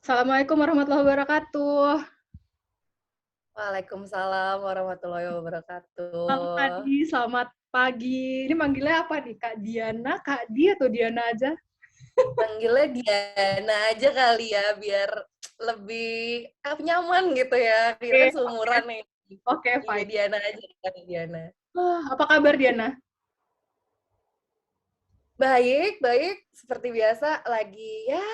Assalamualaikum warahmatullahi wabarakatuh. Waalaikumsalam warahmatullahi Selamat wabarakatuh. pagi, selamat pagi. Ini manggilnya apa nih, Kak Diana, Kak Di, atau Diana aja? Panggilnya Diana aja kali ya, biar lebih nyaman gitu ya. Kita Oke kan oke seumuran nih. oke, Iya, fine. Diana aja kan, Diana. Apa kabar Diana? Baik, baik. Seperti biasa lagi ya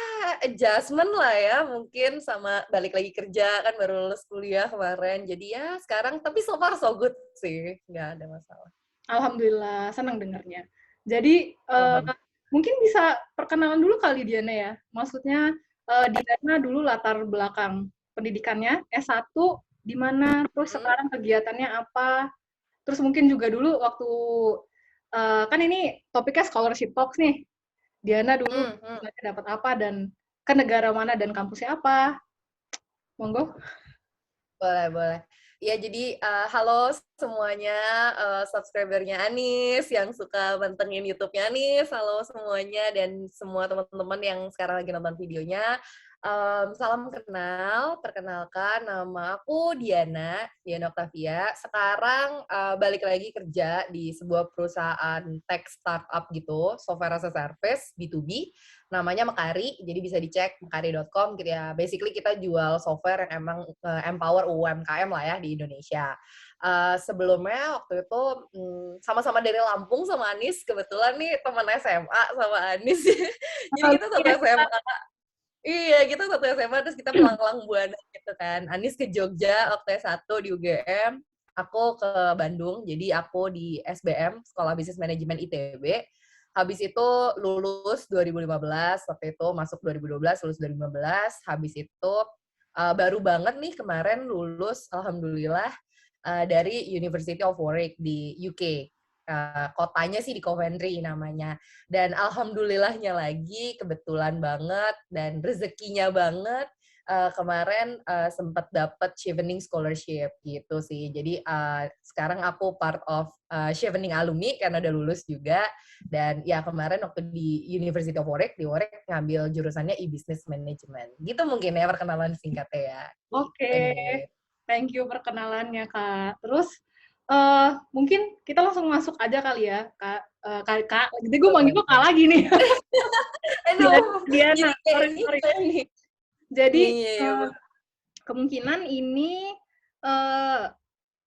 adjustment lah ya, mungkin sama balik lagi kerja kan baru lulus kuliah kemarin. Jadi ya sekarang tapi so far so good sih, nggak ada masalah. Alhamdulillah, senang dengarnya. Jadi, Alhamdulillah. mungkin bisa perkenalan dulu kali Diana ya? Maksudnya, Diana dulu latar belakang pendidikannya S1 di mana, terus Hmm, sekarang kegiatannya apa, terus mungkin juga dulu waktu, kan ini topiknya scholarship talks nih. Diana dulu hmm, hmm. dapat apa dan ke negara mana dan kampusnya apa? Monggo. Boleh, boleh. Ya, jadi halo semuanya, subscriber-nya Anis, yang suka mantengin YouTube-nya Anis, halo semuanya, dan semua teman-teman yang sekarang lagi nonton videonya. Salam kenal, perkenalkan nama aku Diana, Diana Octavia. Sekarang balik lagi kerja di sebuah perusahaan tech startup gitu, software as a service, B2B, namanya Mekari, jadi bisa dicek mekari.com gitu ya. Basically kita jual software yang emang empower UMKM lah ya di Indonesia. Sebelumnya waktu itu sama-sama dari Lampung sama Anis, kebetulan nih teman SMA sama Anis. Jadi kita satu Iya, SMA. Iya, kita satu SMA terus kita melanglang buana gitu kan. Anis ke Jogja waktu S1 di UGM, aku ke Bandung, jadi aku di SBM, Sekolah Bisnis Manajemen ITB. Habis itu lulus 2015, waktu itu masuk 2012, lulus 2015. Habis itu baru banget nih kemarin lulus, alhamdulillah, dari University of Warwick di UK. Kotanya sih di Coventry namanya. Dan alhamdulillahnya lagi, kebetulan banget dan rezekinya banget, kemarin sempat dapat Chevening Scholarship gitu sih. Jadi sekarang aku part of Chevening alumni karena udah lulus juga. Dan ya kemarin waktu di University of Warwick, di Warwick ngambil jurusannya e-business management. Gitu mungkin ya perkenalan singkatnya ya. Gitu oke. nih. Thank you perkenalannya, Kak. Terus, mungkin kita langsung masuk aja kali ya, Kak, Kak, jadi gue manggil lo Kak Boleh. lagi nih. Aduh, Diana, jadi kayak sorry ini sorry. nih. Jadi, Iya, iya, kemungkinan ini, eee,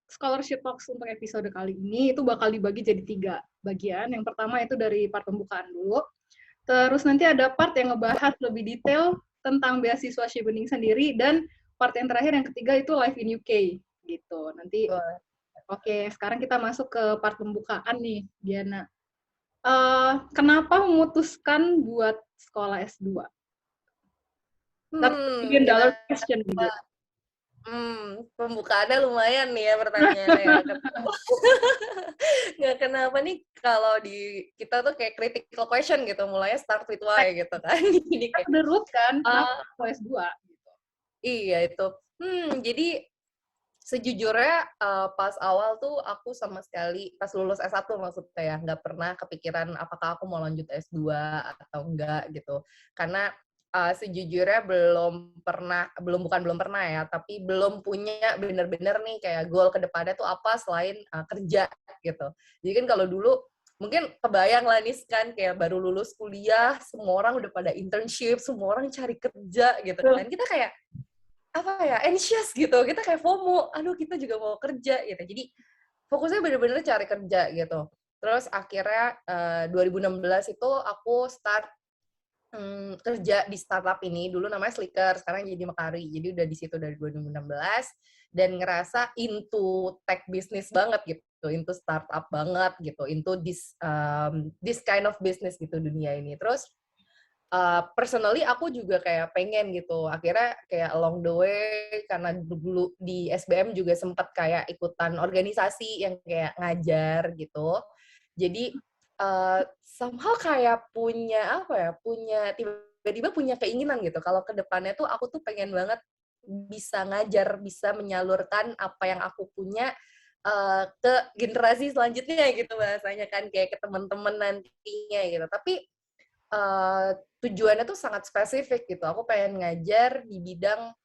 scholarship talks untuk episode kali ini itu bakal dibagi jadi 3 bagian. Yang pertama itu dari part pembukaan dulu, terus nanti ada part yang ngebahas lebih detail tentang beasiswa Chevening sendiri, dan part yang terakhir yang ketiga itu live in UK gitu. Nanti boleh. oke, sekarang kita masuk ke part pembukaan nih, Diana. Kenapa memutuskan buat sekolah S2? That's the million dollar Gimana? question gitu. Pembukaannya lumayan nih ya pertanyaannya ya. Nggak kenapa nih kalau di kita tuh kayak critical question gitu, mulainya start with why gitu kan. Jadi That's kayak, the root kan, kenapa uh, sekolah S2 gitu. iya itu. Jadi sejujurnya pas awal tuh aku sama sekali pas lulus S1 maksudnya ya, nggak pernah kepikiran apakah aku mau lanjut S2 atau enggak gitu. Karena sejujurnya bukan belum pernah ya, tapi belum punya bener-bener nih kayak goal ke depannya tuh apa selain kerja gitu. Jadi kan kalau dulu mungkin kebayang lah nih kan kayak baru lulus kuliah, semua orang udah pada internship, semua orang cari kerja gitu kan. Kita kayak apa ya, anxious gitu, kita kayak FOMO, aduh kita juga mau kerja gitu. Jadi fokusnya bener-bener cari kerja gitu. Terus akhirnya 2016 itu aku start kerja di startup ini, dulu namanya Slicker, sekarang jadi Mekari. Jadi udah di situ dari 2016 dan ngerasa into tech business banget gitu, into startup banget gitu, into this kind of business gitu dunia ini. Terus personally aku juga kayak pengen gitu. Akhirnya kayak along the way karena dulu di SBM juga sempat kayak ikutan organisasi yang kayak ngajar gitu. Jadi somehow kayak punya apa ya, tiba-tiba punya keinginan gitu. Kalau ke depannya tuh aku tuh pengen banget bisa ngajar, bisa menyalurkan apa yang aku punya ke generasi selanjutnya gitu bahasanya kan kayak ke teman-teman nantinya gitu. Tapi tujuannya tuh sangat spesifik gitu. Aku pengen ngajar di bidang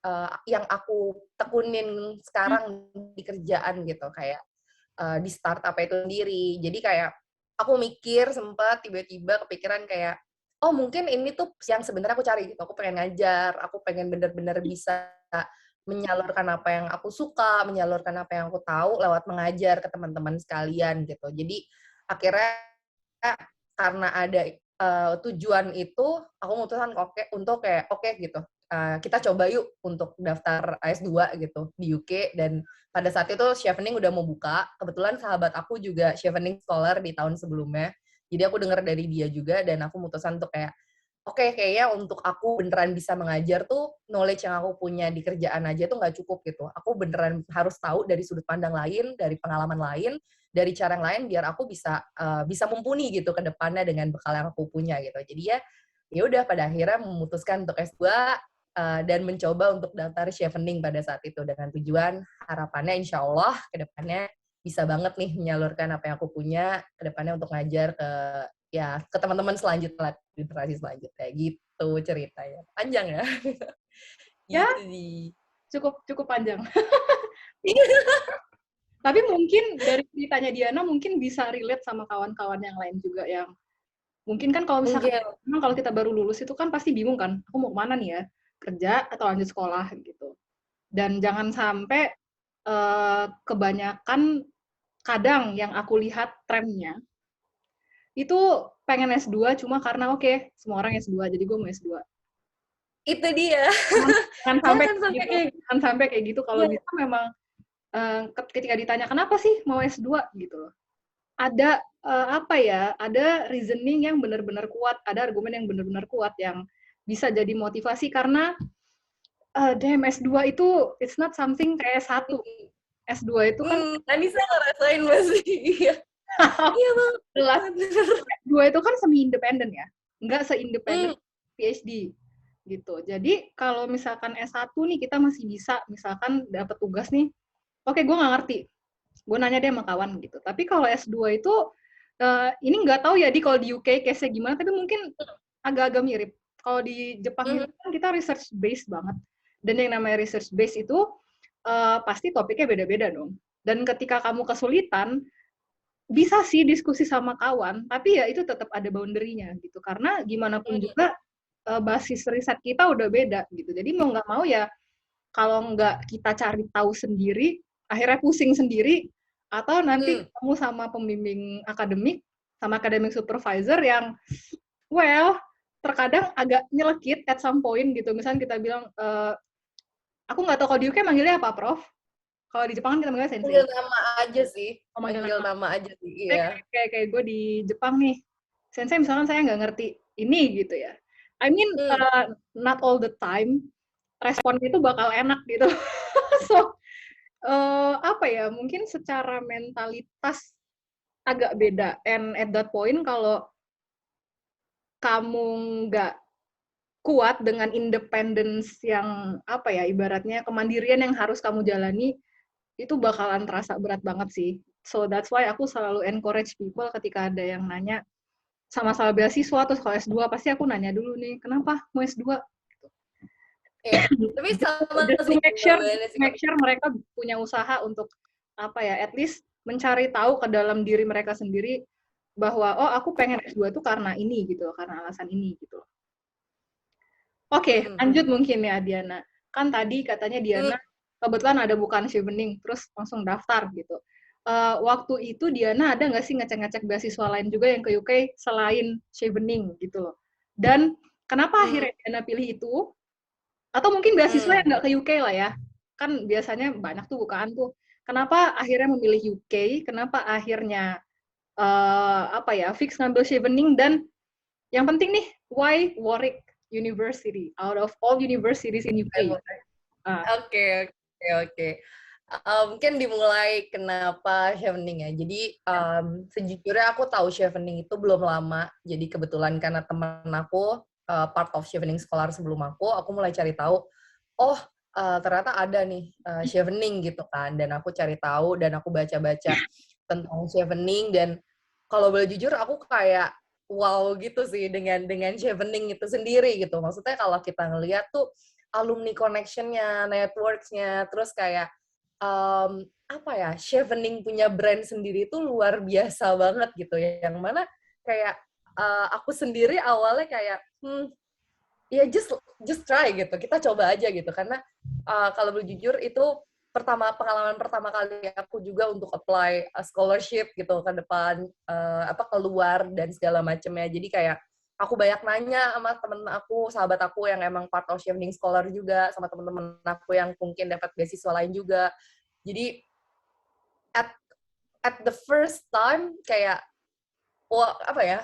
yang aku tekunin sekarang di kerjaan gitu, kayak di startup itu sendiri. Jadi kayak aku mikir sempat tiba-tiba kepikiran kayak, oh mungkin ini tuh yang sebenarnya aku cari gitu. Aku pengen ngajar, aku pengen bener-bener bisa menyalurkan apa yang aku suka, menyalurkan apa yang aku tahu lewat mengajar ke teman-teman sekalian gitu. Jadi akhirnya karena ada tujuan itu, aku memutuskan untuk kayak oke gitu. Kita coba yuk untuk daftar S2 gitu di UK, dan pada saat itu Chevening udah mau buka. Kebetulan sahabat aku juga Chevening Scholar di tahun sebelumnya. Jadi aku dengar dari dia juga, dan aku memutuskan untuk kayak oke, kayaknya untuk aku beneran bisa mengajar tuh, knowledge yang aku punya di kerjaan aja tuh nggak cukup gitu. Aku beneran harus tahu dari sudut pandang lain, dari pengalaman lain, dari cara yang lain, biar aku bisa mumpuni gitu ke depannya dengan bekal yang aku punya gitu. Jadi ya udah pada akhirnya memutuskan untuk S2 dan mencoba untuk daftar Chevening pada saat itu, dengan tujuan harapannya insya Allah ke depannya bisa banget nih menyalurkan apa yang aku punya ke depannya untuk ngajar ke teman-teman selanjutnya, generasi selanjutnya gitu ceritanya. Panjang ya? Ya, Gitu sih. cukup panjang. Tapi mungkin dari ceritanya Diana mungkin bisa relate sama kawan-kawan yang lain juga yang mungkin kan kalau misalkan Mungkin. memang kalau kita baru lulus itu kan pasti bingung kan, aku mau kemana nih ya, kerja atau lanjut sekolah gitu. Dan jangan sampai kebanyakan kadang yang aku lihat trennya itu pengen S2 cuma karena oke, semua orang S2 jadi gue mau S2. Itu dia. Jangan sampai Jangan sampai gitu, kayak jangan sampai kayak gitu. Kalau ya. bisa memang ketika ditanya kenapa sih mau S2 gitu loh. Ada apa ya? Ada reasoning yang benar-benar kuat, ada argumen yang benar-benar kuat yang bisa jadi motivasi karena damn S2 itu it's not something kayak S1. S2 itu kan Anissa ngerasain masih. Iya. Iya banget. jelas S2 itu kan semi independen ya. Nggak seindependen PhD gitu. Jadi kalau misalkan S1 nih kita masih bisa misalkan dapat tugas nih, oke gue nggak ngerti, gue nanya deh sama kawan gitu. Tapi kalau S2 itu ini nggak tahu ya kalau di UK case-nya gimana, tapi mungkin agak-agak mirip. Kalau di Jepang itu kan kita research based banget, dan yang namanya research based itu pasti topiknya beda-beda dong. Dan ketika kamu kesulitan, bisa sih diskusi sama kawan, tapi ya itu tetap ada boundary-nya gitu. Karena gimana pun juga basis riset kita udah beda gitu. Jadi mau nggak mau ya kalau nggak kita cari tahu sendiri, akhirnya pusing sendiri, atau nanti ketemu sama pembimbing akademik, sama academic supervisor yang, well, terkadang agak nyelekit at some point gitu. Misalnya kita bilang, aku nggak tahu kalau di UK manggilnya apa, Prof? Kalau di Jepang kan kita manggilnya sensei. Manggil nama aja sih. Oh, Manggil nama aja sih, iya. Kayak gue di Jepang nih, sensei misalkan saya nggak ngerti ini gitu ya. I mean, not all the time, responnya itu bakal enak gitu. So, apa ya, mungkin secara mentalitas agak beda. And at that point, kalau kamu nggak kuat dengan independence yang, apa ya, ibaratnya kemandirian yang harus kamu jalani, itu bakalan terasa berat banget sih. So, that's why aku selalu encourage people ketika ada yang nanya, sama-sama beasiswa, terus kalau S2, pasti aku nanya dulu nih, kenapa mau S2? Iya, tapi sama Just sih. make sure mereka punya usaha untuk apa ya, at least mencari tahu ke dalam diri mereka sendiri bahwa oh aku pengen S2 tuh karena ini gitu, karena alasan ini gitu. Oke, lanjut mungkin ya Diana. Kan tadi katanya Diana kebetulan ada bukan Chevening, terus langsung daftar gitu. Waktu itu Diana ada nggak sih ngecek-ngecek beasiswa lain juga yang ke UK selain Chevening gitu loh? Dan kenapa akhirnya Diana pilih itu? Atau mungkin beasiswa yang nggak ke UK lah ya. Kan biasanya banyak tuh bukaan tuh. Kenapa akhirnya memilih UK? Kenapa akhirnya apa ya, fix ngambil Chevening, dan yang penting nih, why Warwick University out of all universities in UK? Oke. Mungkin dimulai kenapa Chevening ya. Jadi sejujurnya aku tahu Chevening itu belum lama. Jadi kebetulan karena teman aku part of Chevening Scholar sebelum aku mulai cari tahu. Oh ternyata ada nih Chevening gitu kan. Dan aku cari tahu dan aku baca-baca tentang Chevening, dan kalau boleh jujur aku kayak wow gitu sih dengan Chevening itu sendiri gitu. Maksudnya kalau kita ngelihat tuh alumni connection-nya, networks-nya, terus kayak apa ya, Chevening punya brand sendiri tuh luar biasa banget gitu ya. Yang mana kayak aku sendiri awalnya kayak ya just try gitu, kita coba aja gitu, karena kalau boleh jujur itu pengalaman pertama kali aku juga untuk apply scholarship gitu ke depan, keluar dan segala macamnya. Jadi kayak aku banyak nanya sama temen aku, sahabat aku yang emang part of Chevening Scholar juga, sama temen-temen aku yang mungkin dapat beasiswa lain juga. Jadi at at the first time kayak wah apa ya,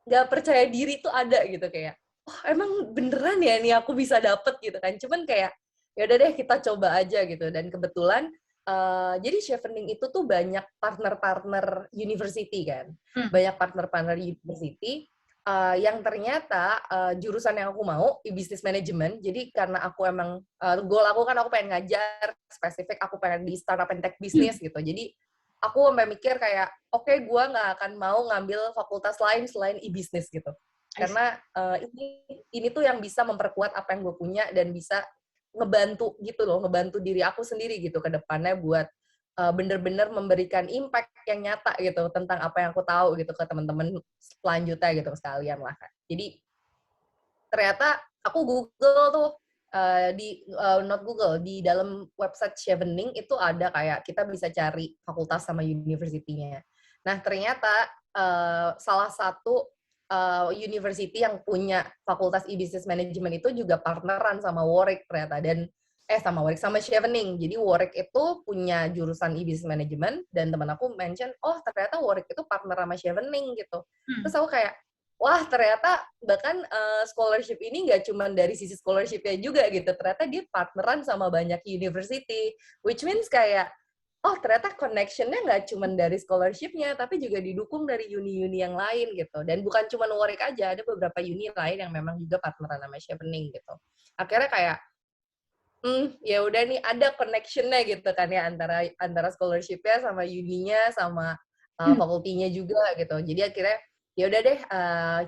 nggak percaya diri tuh ada gitu, kayak oh emang beneran ya nih aku bisa dapet gitu kan. Cuman kayak ya udah deh kita coba aja gitu. Dan kebetulan jadi Chevening itu tuh banyak partner-partner university kan, banyak partner-partner university yang ternyata jurusan yang aku mau business management. Jadi karena aku emang goal aku kan aku pengen ngajar spesifik, aku pengen di startup and tech business gitu. Jadi aku sampai mikir kayak, oke, gue nggak akan mau ngambil fakultas lain selain e-business gitu. Karena ini tuh yang bisa memperkuat apa yang gue punya dan bisa ngebantu gitu loh, ngebantu diri aku sendiri gitu ke depannya buat bener-bener memberikan impact yang nyata gitu tentang apa yang aku tahu gitu ke teman-teman selanjutnya gitu sekalian lah kan. Jadi ternyata aku Google tuh not Google, di dalam website Chevening itu ada kayak kita bisa cari fakultas sama university-nya. Nah ternyata salah satu university yang punya fakultas e-business management itu juga partneran sama Warwick ternyata, dan sama Chevening. Jadi Warwick itu punya jurusan e-business management dan teman aku mention, oh ternyata Warwick itu partner sama Chevening gitu. Terus aku kayak, wah ternyata bahkan scholarship ini nggak cuma dari sisi scholarship-nya juga gitu, ternyata dia partneran sama banyak university, which means kayak, oh ternyata connection-nya nggak cuma dari scholarship-nya, tapi juga didukung dari uni-uni yang lain gitu. Dan bukan cuma Warwick aja, ada beberapa uni lain yang memang juga partneran sama Chevening gitu. Akhirnya kayak, ya udah nih ada connection-nya gitu kan ya, antara scholarship-nya sama uni-nya sama fakultinya juga gitu. Jadi akhirnya ya udah deh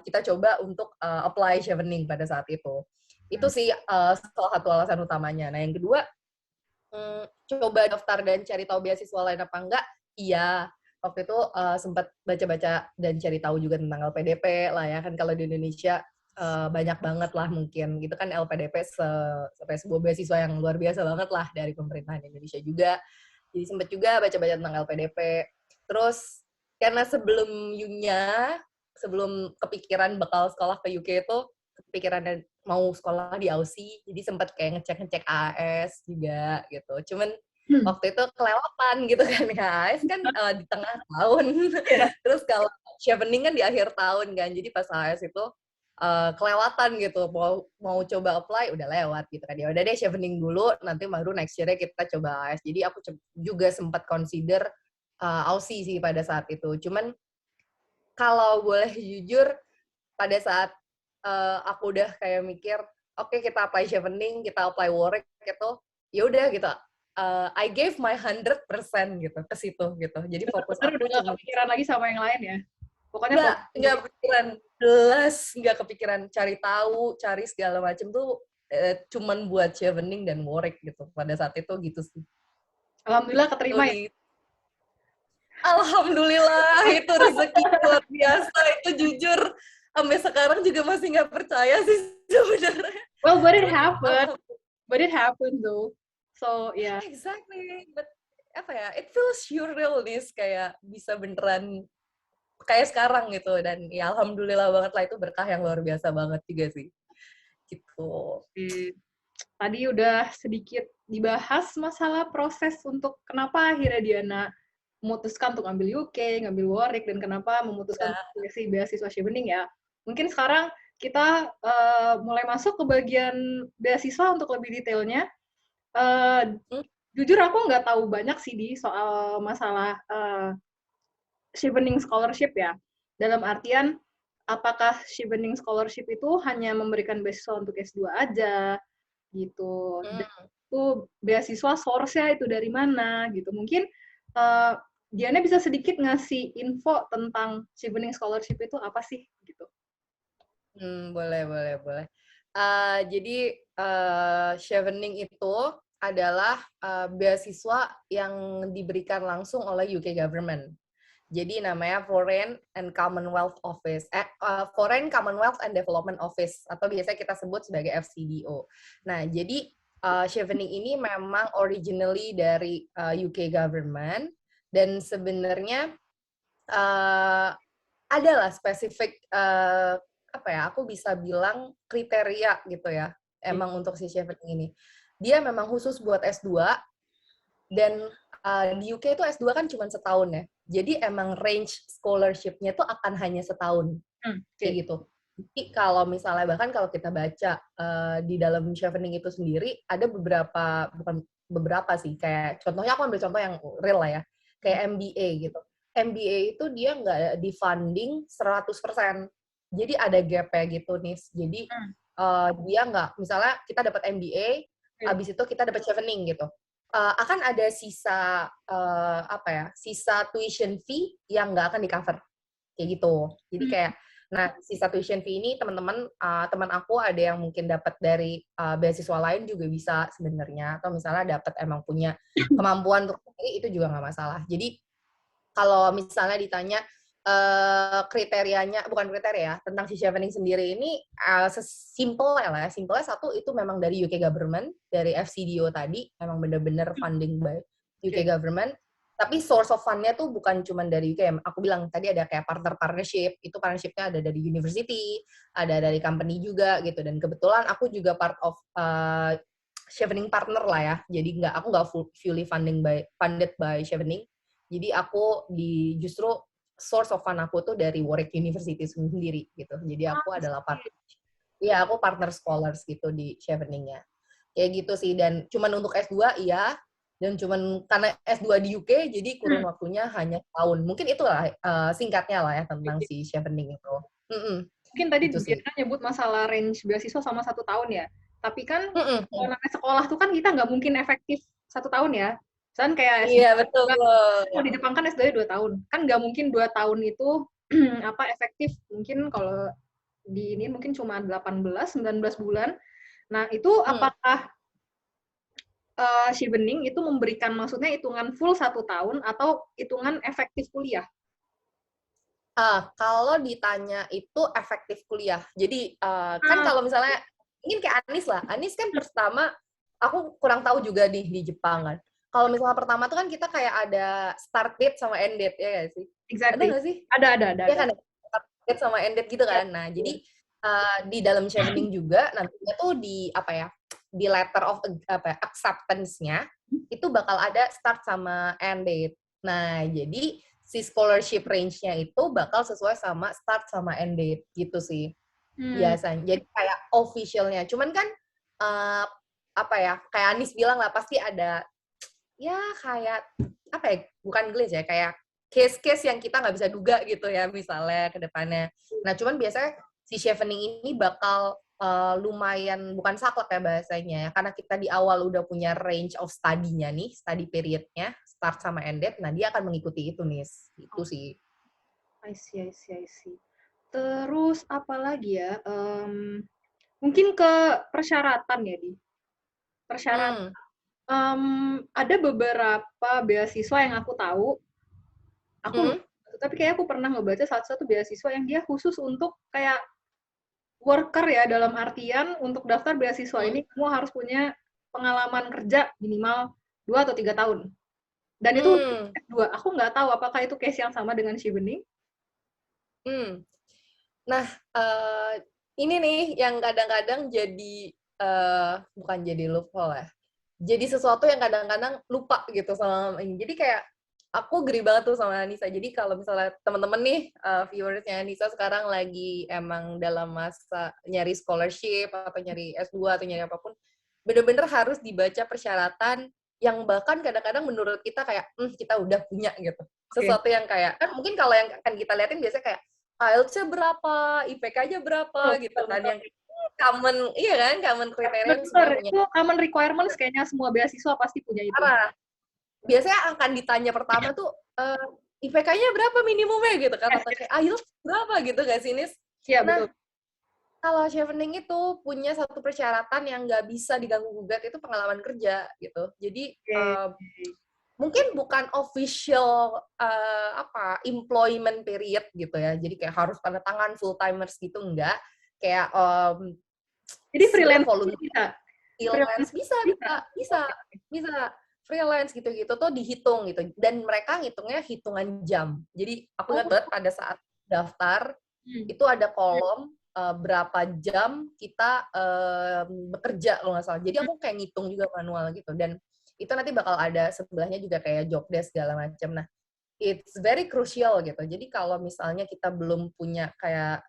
kita coba untuk apply Chevening pada saat itu. Itu sih salah satu alasan utamanya. Nah yang kedua, coba daftar dan cari tahu beasiswa lain apa enggak? Iya, waktu itu sempat baca-baca dan cari tahu juga tentang LPDP lah ya, kan kalau di Indonesia banyak banget lah mungkin gitu kan LPDP sebuah beasiswa yang luar biasa banget lah dari pemerintahan Indonesia juga. Jadi sempat juga baca-baca tentang LPDP. Terus karena sebelum kepikiran bakal sekolah ke UK itu, kepikiran mau sekolah di Aussie, jadi sempat kayak ngecek AS juga gitu. Cuman waktu itu kelewatan gitu kan ya, AS kan di tengah tahun, terus kalau Chevening kan di akhir tahun kan, jadi pas AS itu kelewatan gitu, mau coba apply udah lewat gitu kan. Ya udah deh Chevening dulu, nanti baru next year-nya kita coba AS. Jadi aku juga sempat consider Aussie sih pada saat itu. Cuman kalau boleh jujur, pada saat aku udah kayak mikir, oke kita apply Chevening, kita apply Warwick gitu, ya udah gitu. I gave my 100% gitu ke situ gitu. Jadi fokus Bener, aku udah gak cuma kepikiran lagi sama yang lain ya? Pokoknya nggak kepikiran, jelas nggak kepikiran cari tahu, cari segala macam tuh cuman buat Chevening dan Warwick gitu. Pada saat itu gitu sih. Alhamdulillah keterima ya? Alhamdulillah, itu rezeki luar biasa. Itu jujur sampai sekarang juga masih nggak percaya sih sebenarnya. Well, but it happened. But it happened though. So, yeah. Exactly. But apa ya, it feels surreal nih, kayak bisa beneran kayak sekarang gitu. Dan ya alhamdulillah banget lah, itu berkah yang luar biasa banget juga sih. Gitu. Tadi udah sedikit dibahas masalah proses untuk kenapa akhirnya Diana memutuskan untuk ngambil UK, ngambil Warwick, dan kenapa memutuskan seleksi beasiswa Chevening ya. Mungkin sekarang kita mulai masuk ke bagian beasiswa untuk lebih detailnya. Jujur aku nggak tahu banyak sih di soal masalah Chevening Scholarship ya. Dalam artian, apakah Chevening Scholarship itu hanya memberikan beasiswa untuk S2 aja, gitu. Dan itu beasiswa source-nya itu dari mana, gitu. Mungkin Diana bisa sedikit ngasih info tentang Chevening Scholarship itu apa sih gitu. Boleh. Jadi Chevening itu adalah beasiswa yang diberikan langsung oleh UK government. Jadi namanya Foreign and Commonwealth Office, Foreign Commonwealth and Development Office, atau biasanya kita sebut sebagai FCDO. Nah, jadi Chevening ini memang originally dari UK government, dan sebenarnya adalah spesifik apa ya, aku bisa bilang kriteria gitu ya, emang untuk si Chevening ini. Dia memang khusus buat S2, dan di UK itu S2 kan cuma setahun ya. Jadi emang range scholarship-nya tuh akan hanya setahun. Kayak gitu. Jadi kalau misalnya, bahkan kalau kita baca di dalam Chevening itu sendiri, ada bukan beberapa sih, kayak contohnya aku ambil contoh yang real lah ya, kayak MBA gitu. MBA itu dia nggak di-funding 100%. Jadi ada gap-nya gitu nih. Jadi dia nggak, misalnya kita dapat MBA, habis itu kita dapat Chevening gitu. Akan ada sisa sisa tuition fee yang nggak akan di-cover. Kayak gitu. Jadi kayak, nah, sisa tuition fee ini teman-teman, teman aku ada yang mungkin dapat dari beasiswa lain juga bisa sebenarnya, atau misalnya dapat emang punya kemampuan untuk itu juga nggak masalah. Jadi kalau misalnya ditanya kriterianya, bukan kriteria, tentang si Chevening sendiri ini simpelnya lah ya. Simpelnya satu, itu memang dari UK government, dari FCDO tadi, memang bener-bener funding by UK government. Tapi source of fund-nya tuh bukan cuma dari UK. Aku bilang tadi ada kayak partnership, itu partnership-nya ada dari university, ada dari company juga gitu. Dan kebetulan aku juga part of Chevening partner lah ya. Jadi aku nggak fully funded by Chevening. Jadi aku justru source of fund aku tuh dari Warwick University sendiri gitu. Jadi aku adalah aku partner scholars gitu di Chevening-nya. Kayak gitu sih. Dan cuman untuk S2 iya, dan cuman karena S2 di UK jadi kurun waktunya hanya tahun. Mungkin itulah singkatnya lah ya tentang si Chevening itu. Mungkin tadi gitu Diana nyebut masalah range beasiswa sama 1 tahun ya. Tapi kan kalau namanya sekolah tuh kan kita nggak mungkin efektif 1 tahun ya. Misalnya kayak S2, iya, betul. kalau di Jepang kan S2 2 tahun. Kan nggak mungkin 2 tahun itu efektif. Mungkin kalau di ini mungkin cuma 18-19 bulan. Nah, itu apakah Chevening itu memberikan, maksudnya hitungan full 1 tahun atau hitungan efektif kuliah? Kalau ditanya itu efektif kuliah. Jadi kan kalau misalnya ingin kayak Anis lah. Anis kan pertama, aku kurang tahu juga di Jepang kan. Kalau misalnya pertama tuh kan kita kayak ada start date sama end date, ya nggak sih? Exactly. Ada nggak sih? Ada. Ya kan, start date sama end date gitu kan. Nah, jadi di dalam Chevening juga nantinya tuh di di letter of acceptance-nya itu bakal ada start sama end date. Nah, jadi si scholarship range-nya itu bakal sesuai sama start sama end date gitu sih biasanya. Jadi kayak official-nya. Cuman kan kayak Anis bilang lah, pasti ada ya kayak bukan glitch ya, kayak case-case yang kita nggak bisa duga gitu ya misalnya ke depannya. Nah, cuman biasanya si Chevening ini bakal lumayan, bukan saklek ya bahasanya ya, karena kita di awal udah punya range of study-nya nih, study period-nya, start sama end date, nah dia akan mengikuti itu nih, itu sih. I see. Terus apa lagi ya? Mungkin ke persyaratan ya, Di. Persyaratan. Ada beberapa beasiswa yang aku tahu, tapi kayak aku pernah ngebaca satu beasiswa yang dia khusus untuk kayak worker ya, dalam artian untuk daftar beasiswa ini kamu harus punya pengalaman kerja minimal 2 atau 3 tahun. Dan itu S2. Aku nggak tahu apakah itu case yang sama dengan Chevening. Nah, ini nih yang kadang-kadang jadi bukan jadi loophole ya. Jadi sesuatu yang kadang-kadang lupa gitu sama ini. Jadi kayak aku geri banget tuh sama Nisa. Jadi kalau misalnya teman-teman nih viewersnya Nisa sekarang lagi emang dalam masa nyari scholarship atau nyari S2 atau nyari apapun, bener-bener harus dibaca persyaratan yang bahkan kadang-kadang menurut kita kayak kita udah punya gitu. Sesuatu yang kayak kan mungkin kalau yang akan kita liatin biasanya kayak IELTS-nya berapa, IPK-nya berapa gitu kan, yang common, iya kan, common kriteria yang semua punya. Itu common requirements kayaknya semua beasiswa pasti punya itu. biasanya akan ditanya pertama tuh, IPK-nya berapa minimumnya gitu kan, atau kayak IELTS berapa gitu nggak sih, Nis? Iya, Nah, betul. kalau Chevening itu punya satu persyaratan yang nggak bisa diganggu-gugat, itu pengalaman kerja gitu. Jadi, Oke. mungkin bukan official employment period gitu ya. Jadi kayak harus tanda tangan full timers gitu, enggak. Kayak Jadi sebenarnya freelance volunteer bisa? freelance Freelance bisa bisa? bisa bisa bisa freelance gitu-gitu tuh dihitung gitu, dan mereka ngitungnya hitungan jam. Jadi aku Oh. ingat banget pada saat daftar itu ada kolom berapa jam kita bekerja kalau nggak salah. Jadi aku kayak ngitung juga manual gitu, dan itu nanti bakal ada sebelahnya juga kayak job desk segala macam. Nah, it's very crucial gitu. Jadi kalau misalnya kita belum punya kayak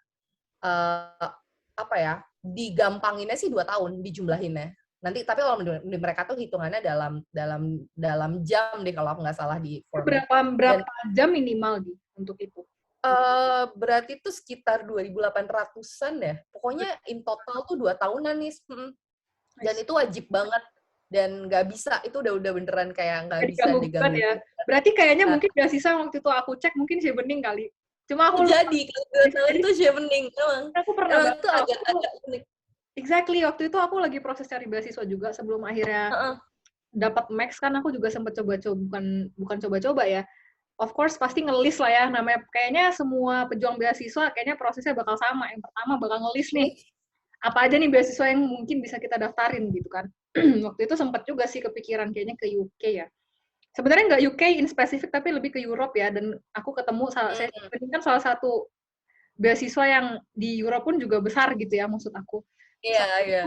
apa ya, digampanginnya sih 2 tahun dijumlahinnya. Nanti tapi kalau di mereka tuh hitungannya dalam jam deh kalau aku nggak salah di formnya. Dan Berapa jam minimal untuk itu? berarti itu sekitar 2.800-an ya. Pokoknya in total tuh 2 tahunan nih. Dan itu wajib banget, dan nggak bisa, itu udah beneran kayak nggak Jadi bisa ganggu gugat diganggu. ya. Berarti kayaknya mungkin beasiswa waktu itu aku cek mungkin Chevening kali. Cuma aku lupa. Jadi kalau 2 tahun Jadi tuh Chevening aku pernah emang tuh baca. agak unik. Exactly, waktu itu aku lagi proses cari beasiswa juga sebelum akhirnya dapat Max, kan aku juga sempat coba-coba, bukan coba-coba ya. Of course pasti ngelis lah ya, namanya kayaknya semua pejuang beasiswa kayaknya prosesnya bakal sama. Yang pertama bakal ngelis nih, apa aja nih beasiswa yang mungkin bisa kita daftarin gitu kan. Waktu itu sempat juga sih kepikiran kayaknya ke UK ya. Sebenarnya nggak UK in spesifik, tapi lebih ke Europe ya. Dan aku ketemu, saya kan salah satu beasiswa yang di Europe pun juga besar gitu ya, maksud aku. Iya, iya.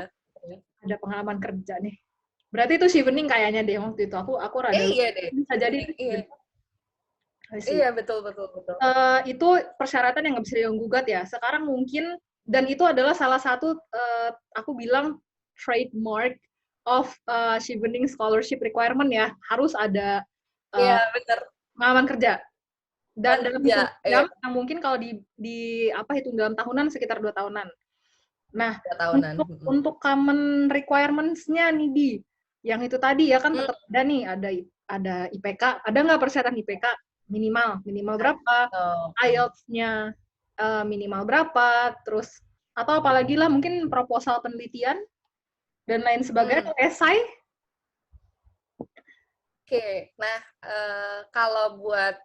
Ada pengalaman kerja nih. Berarti itu Chevening kayaknya deh waktu itu. Aku rada Iya deh. bisa jadi. Iya. Sih. Iya, betul. Itu persyaratan yang nggak bisa diganggu-gugat ya. Sekarang mungkin, dan itu adalah salah satu, aku bilang, trademark of Chevening scholarship requirement ya. Harus ada Iya, bener. pengalaman kerja. Dan dalam hitung jam, Iya. yang mungkin kalau hitung dalam tahunan sekitar 2 tahunan. Nah, 2 tahunan. untuk common requirements-nya nih, Di, yang itu tadi ya kan tetap ada nih, ada IPK. Ada nggak persyaratan IPK? Minimal berapa? IELTS-nya minimal berapa? Terus, atau apalagi lah mungkin proposal penelitian dan lain sebagainya, esai. Oke, nah kalau buat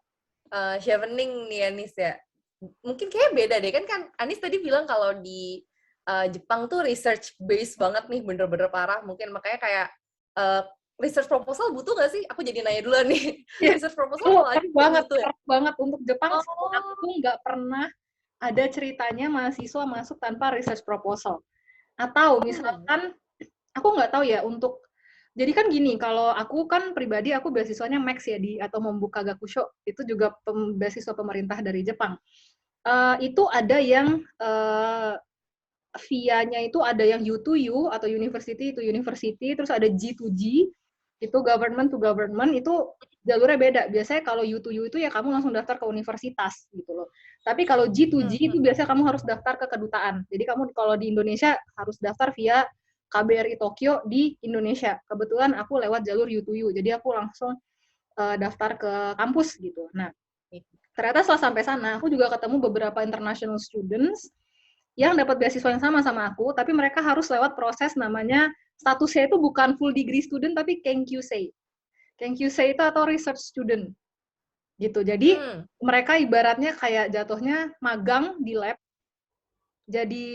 Chevening nih Anis ya, mungkin kayak beda deh, kan Anis tadi bilang kalau di Jepang tuh research based banget nih, bener-bener parah. Mungkin makanya kayak research proposal butuh nggak sih? Aku jadi nanya dulu nih. Yeah. Research proposal kalau butuh ya? Banget untuk Jepang. Aku nggak pernah ada ceritanya mahasiswa masuk tanpa research proposal. Atau misalkan, aku nggak tahu ya untuk, jadi kan gini, kalau aku kan pribadi, aku beasiswanya Max ya, atau Mombuka Gakusho, itu juga beasiswa pemerintah dari Jepang. Itu ada yang via-nya itu ada yang U2U atau University to University, terus ada G2G, itu government to government, itu jalurnya beda. Biasanya kalau U2U itu ya kamu langsung daftar ke universitas gitu loh. Tapi kalau G2G itu biasanya kamu harus daftar ke kedutaan. Jadi kamu kalau di Indonesia harus daftar via KBRI Tokyo di Indonesia. Kebetulan aku lewat jalur U2U, jadi aku langsung daftar ke kampus gitu. Nah, ternyata setelah sampai sana, aku juga ketemu beberapa international students yang dapat beasiswa yang sama aku, tapi mereka harus lewat proses namanya, statusnya itu bukan full degree student, tapi Kenkyusei. Kenkyusei itu atau research student. Gitu. Jadi, mereka ibaratnya kayak jatuhnya magang di lab. Jadi,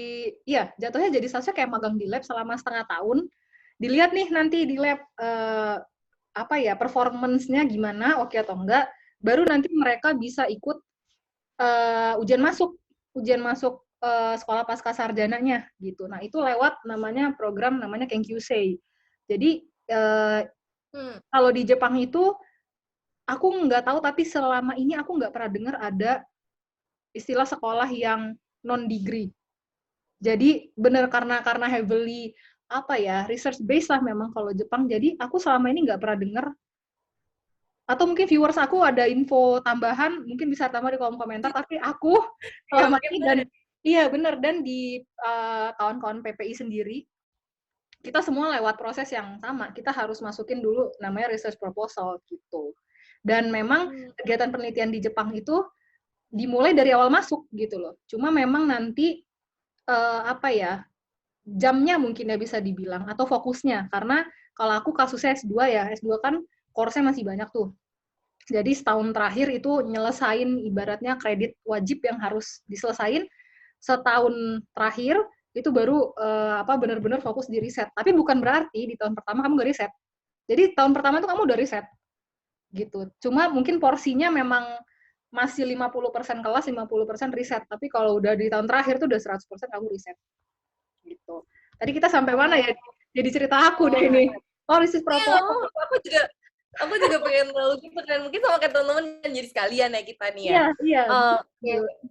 iya, jatuhnya jadi statusnya kayak magang di lab selama setengah tahun. Dilihat nih nanti di lab, performance-nya gimana, oke atau enggak, baru nanti mereka bisa ikut ujian masuk sekolah pasca sarjananya gitu. Nah, itu lewat program namanya Kenkyusei. Jadi kalau di Jepang itu aku nggak tahu, tapi selama ini aku nggak pernah dengar ada istilah sekolah yang non degree. Jadi benar karena heavily research based lah memang kalau Jepang. Jadi aku selama ini nggak pernah dengar, atau mungkin viewers aku ada info tambahan, mungkin bisa tambah di kolom komentar, tapi aku selama ini, dan iya benar, dan di kawan-kawan PPI sendiri, kita semua lewat proses yang sama. Kita harus masukin dulu namanya research proposal gitu. Dan memang kegiatan penelitian di Jepang itu dimulai dari awal masuk gitu loh. Cuma memang nanti apa ya, jamnya mungkin ya bisa dibilang, atau fokusnya. Karena kalau aku kasusnya S2 ya, S2 kan course-nya masih banyak tuh. Jadi setahun terakhir itu nyelesain ibaratnya kredit wajib yang harus diselesain. Setahun terakhir itu baru benar-benar fokus di riset. Tapi bukan berarti di tahun pertama kamu gak riset. Jadi tahun pertama tuh kamu udah riset gitu. Cuma mungkin porsinya memang masih 50% kelas, 50% riset. Tapi kalau udah di tahun terakhir tuh udah 100% kamu riset. Gitu. Tadi kita sampai mana ya? Jadi cerita aku deh ini. Oh, riset proposal. Aku juga pengen tahu gitu kan. Mungkin sama kayak teman-teman kan jadi sekalian ya kita nih ya. Iya.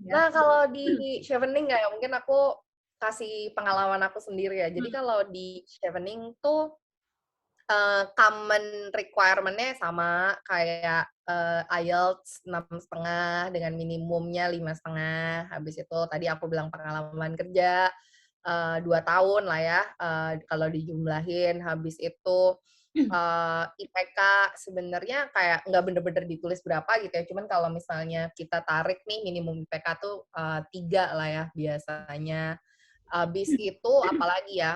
Nah, kalau di Chevening kayak mungkin aku kasih pengalaman aku sendiri ya. Jadi kalau di Chevening tuh common requirement-nya sama kayak IELTS 6,5 dengan minimumnya 5,5. Habis itu tadi aku bilang pengalaman kerja 2 tahun lah ya kalau dijumlahin. Habis itu IPK sebenarnya kayak nggak bener-bener ditulis berapa gitu ya. Cuman kalau misalnya kita tarik nih minimum IPK tuh 3 lah ya biasanya. Habis itu apalagi ya,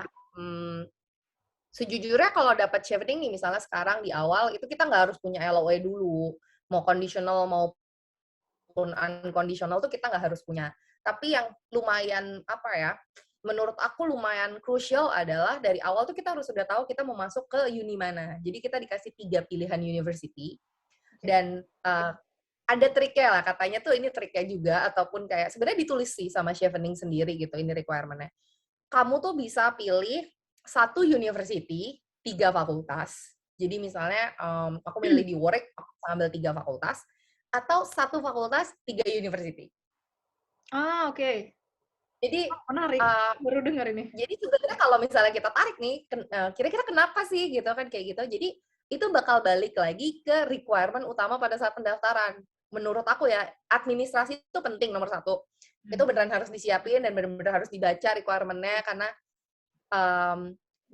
sejujurnya kalau dapat chevening nih misalnya sekarang di awal itu kita nggak harus punya LOE dulu. Mau conditional maupun unconditional tuh kita nggak harus punya. Tapi yang lumayan apa ya, menurut aku lumayan crucial adalah dari awal tuh kita harus sudah tahu kita mau masuk ke uni mana. Jadi kita dikasih 3 pilihan university dan ada triknya lah, katanya tuh ini triknya juga, ataupun kayak sebenarnya ditulis sih sama Chevening sendiri gitu, ini requirement-nya. Kamu tuh bisa pilih satu university, 3 fakultas. Jadi misalnya aku milih di Warwick, aku bisa ambil 3 fakultas, atau satu fakultas, 3 university. Oke. Jadi menarik, baru dengar ini. Jadi sebenarnya kalau misalnya kita tarik nih, kira-kira kenapa sih gitu kan kayak gitu. Jadi itu bakal balik lagi ke requirement utama pada saat pendaftaran. Menurut aku ya, administrasi itu penting nomor 1. Itu beneran harus disiapin dan bener-bener harus dibaca requirement-nya karena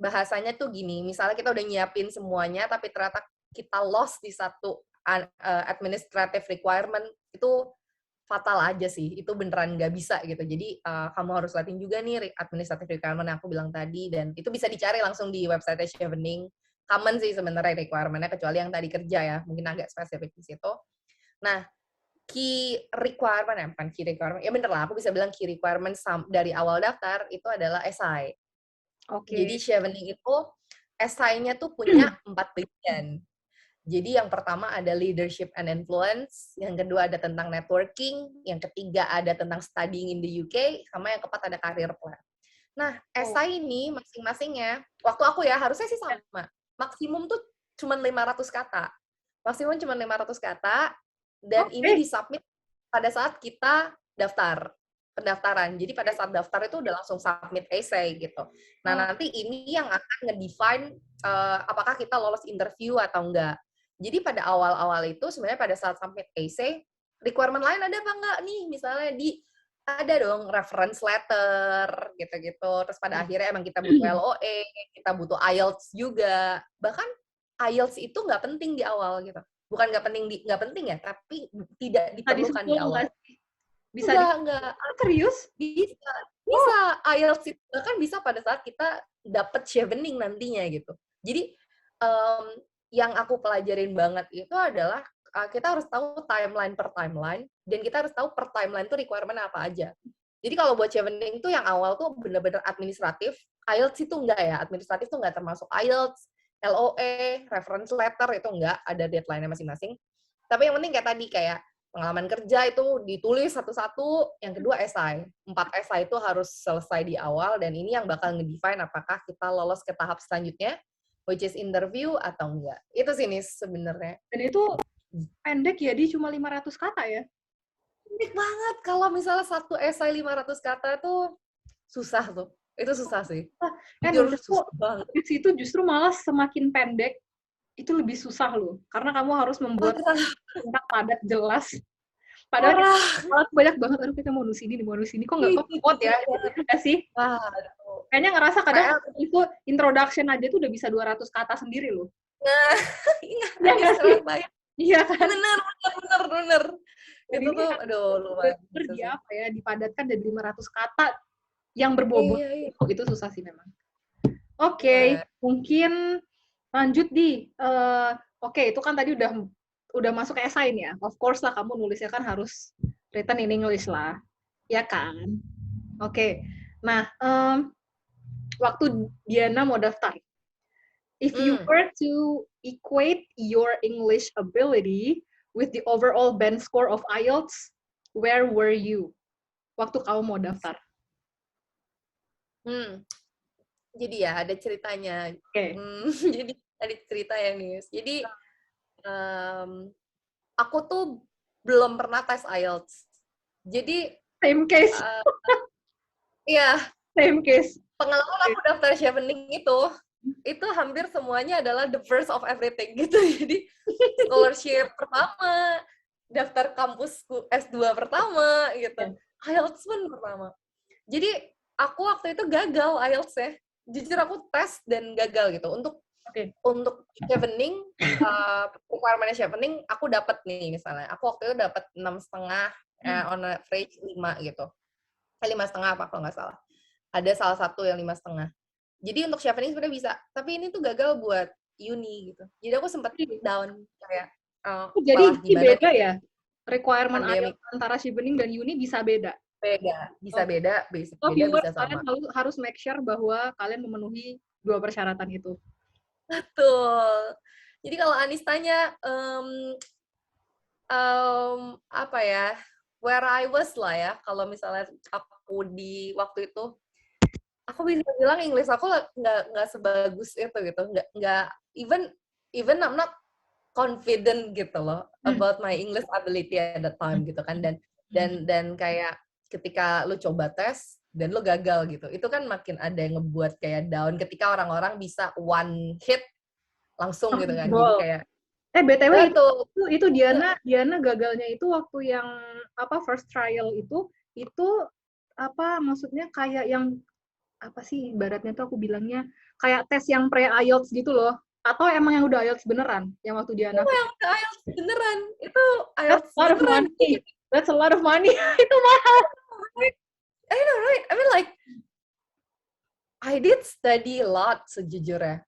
bahasanya tuh gini, misalnya kita udah nyiapin semuanya tapi ternyata kita lost di satu administrative requirement, itu fatal aja sih, itu beneran nggak bisa gitu. Jadi kamu harus latihan juga nih administrative requirement yang aku bilang tadi, dan itu bisa dicari langsung di website Chevening. Common sih sebenarnya requirement-nya, kecuali yang tadi kerja ya, mungkin agak spesifik di situ. Nah, key requirement, bukan key requirement, ya bener lah, aku bisa bilang key requirement dari awal daftar itu adalah SI. Jadi Chevening itu SI-nya tuh punya 4 bagian. Jadi yang pertama ada leadership and influence, yang kedua ada tentang networking, yang ketiga ada tentang studying in the UK, sama yang keempat ada career plan. Nah, SI ini masing-masingnya, waktu aku ya harusnya sih sama. Maksimum tuh cuma 500 kata. Maksimum cuma 500 kata, dan ini disubmit pada saat kita pendaftaran. Jadi pada saat daftar itu udah langsung submit essay gitu. Nah, nanti ini yang akan nge-define apakah kita lolos interview atau enggak. Jadi pada awal-awal itu sebenarnya pada saat submit essay, requirement lain ada apa enggak nih? Misalnya ada dong reference letter gitu-gitu. Terus pada akhirnya emang kita butuh LOE, kita butuh IELTS juga. Bahkan IELTS itu nggak penting di awal gitu. Bukan nggak penting ya, tapi tidak diperlukan di awal. Bisa enggak. Serius? Bisa. IELTS itu bahkan bisa pada saat kita dapat Chevening nantinya gitu. Jadi yang aku pelajarin banget itu adalah kita harus tahu timeline per timeline, dan kita harus tahu per timeline itu requirement apa aja. Jadi kalau buat Chevening itu yang awal tuh bener-bener administratif, IELTS itu enggak ya, administratif tuh enggak termasuk IELTS, LOE, reference letter itu enggak, ada deadline-nya masing-masing. Tapi yang penting kayak tadi, kayak pengalaman kerja itu ditulis satu-satu, yang kedua SI. 4 SI itu harus selesai di awal, dan ini yang bakal nge-define apakah kita lolos ke tahap selanjutnya, which is interview atau enggak. Itu sih nih sebenarnya. Dan itu pendek ya, dia cuma 500 kata ya? Pendek banget. Kalau misalnya satu esai 500 kata tuh susah tuh. Itu susah sih. Susah banget. Di situ justru malah semakin pendek, itu lebih susah loh. Karena kamu harus membuat tentang padat, jelas. Padahal Parah. alat banyak banget, aduh kita mau nulis ini, kok nggak kuat ya, gitu nggak sih? Wah, aduh. Kayaknya ngerasa kadang PR. itu introduction aja tuh udah bisa 200 kata sendiri loh. Nah, iya, Iya habis nggak sih? lewat banyak. Iya kan? Bener, bener, bener, bener. Dan Itu ini tuh, harus aduh, lumayan bener-bener bisa di sih. apa ya, dipadatkan jadi 500 kata yang berbobot. Iya, iya. Itu susah sih memang. Oke, Bener. mungkin lanjut di oke, itu kan tadi udah masuk ke esai ya. Of course lah kamu nulisnya kan harus written in English lah. Ya kan? Oke. Nah, waktu Diana mau daftar, if you were to equate your English ability with the overall band score of IELTS, where were you waktu kamu mau daftar? Jadi ya ada ceritanya. Oke. Jadi ada cerita ya nih. Jadi aku tuh belum pernah tes IELTS. Jadi Same case. iya, Same case. pengalaman aku daftar Chevening itu hampir semuanya adalah the first of everything gitu. Jadi scholarship pertama, daftar kampusku S2 pertama gitu. IELTS pun pertama. Jadi aku waktu itu gagal IELTS ya. Jujur aku tes dan gagal gitu. Untuk Chevening, requirement Chevening aku dapat nih misalnya. Aku waktu itu dapat 6,5, on average 5 gitu. 5,5 apa kalau nggak salah. Ada salah satu yang 5,5. Jadi untuk Chevening sebenarnya bisa, tapi ini tuh gagal buat uni gitu. Jadi aku sempat down kayak Jadi gimana beda ya? Requirement pandemi. IELTS antara Chevening dan uni bisa beda? Beda, bisa beda, So, beda viewers, bisa sama. kalian harus make sure bahwa kalian memenuhi 2 persyaratan itu. Betul. Jadi kalau Anis tanya, apa ya, where I was lah ya, kalau misalnya aku di waktu itu, aku bisa bilang Inggris aku nggak sebagus itu gitu, nggak even I'm not confident gitu loh about my English ability at the time gitu kan, dan kayak ketika lu coba tes dan lu gagal gitu, itu kan makin ada yang ngebuat kayak down ketika orang-orang bisa one hit langsung gitu kan, jadi kayak BTW itu Betul. Diana gagalnya itu waktu yang first trial itu apa maksudnya kayak yang apa sih ibaratnya tuh aku bilangnya kayak tes yang pre IELTS gitu loh, atau emang yang udah IELTS beneran yang waktu Diana? Yang udah IELTS beneran, itu IELTS That's a lot of beneran. money. That's a lot of money. Itu mahal. I know, right? I mean like I did study a lot sejujurnya.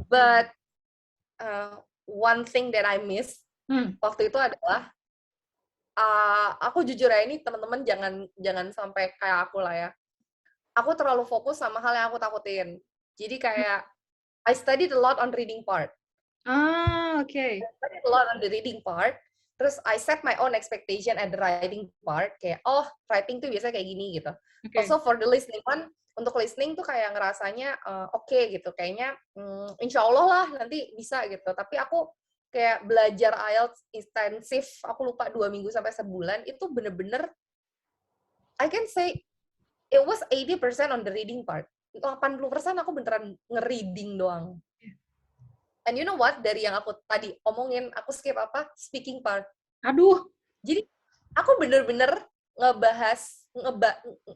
But one thing that I miss waktu itu adalah aku jujur ya, ini teman-teman jangan sampai kayak aku lah ya. Aku terlalu fokus sama hal yang aku takutin. Jadi kayak I studied a lot on reading part. Okay. I studied a lot on the reading part. Terus I set my own expectation at the writing part. Kayak, writing tuh biasanya kayak gini gitu. Okay. Also for the listening one, untuk listening tuh kayak ngerasanya oke gitu. Kayaknya insya Allah lah nanti bisa gitu. Tapi aku kayak belajar IELTS intensif, aku lupa 2 minggu sampai sebulan, itu bener-bener I can say it was 80% on the reading part. 80% aku beneran nge-reading doang. And you know what? Dari yang aku tadi omongin, aku skip apa? Speaking part. Aduh. Jadi, aku bener-bener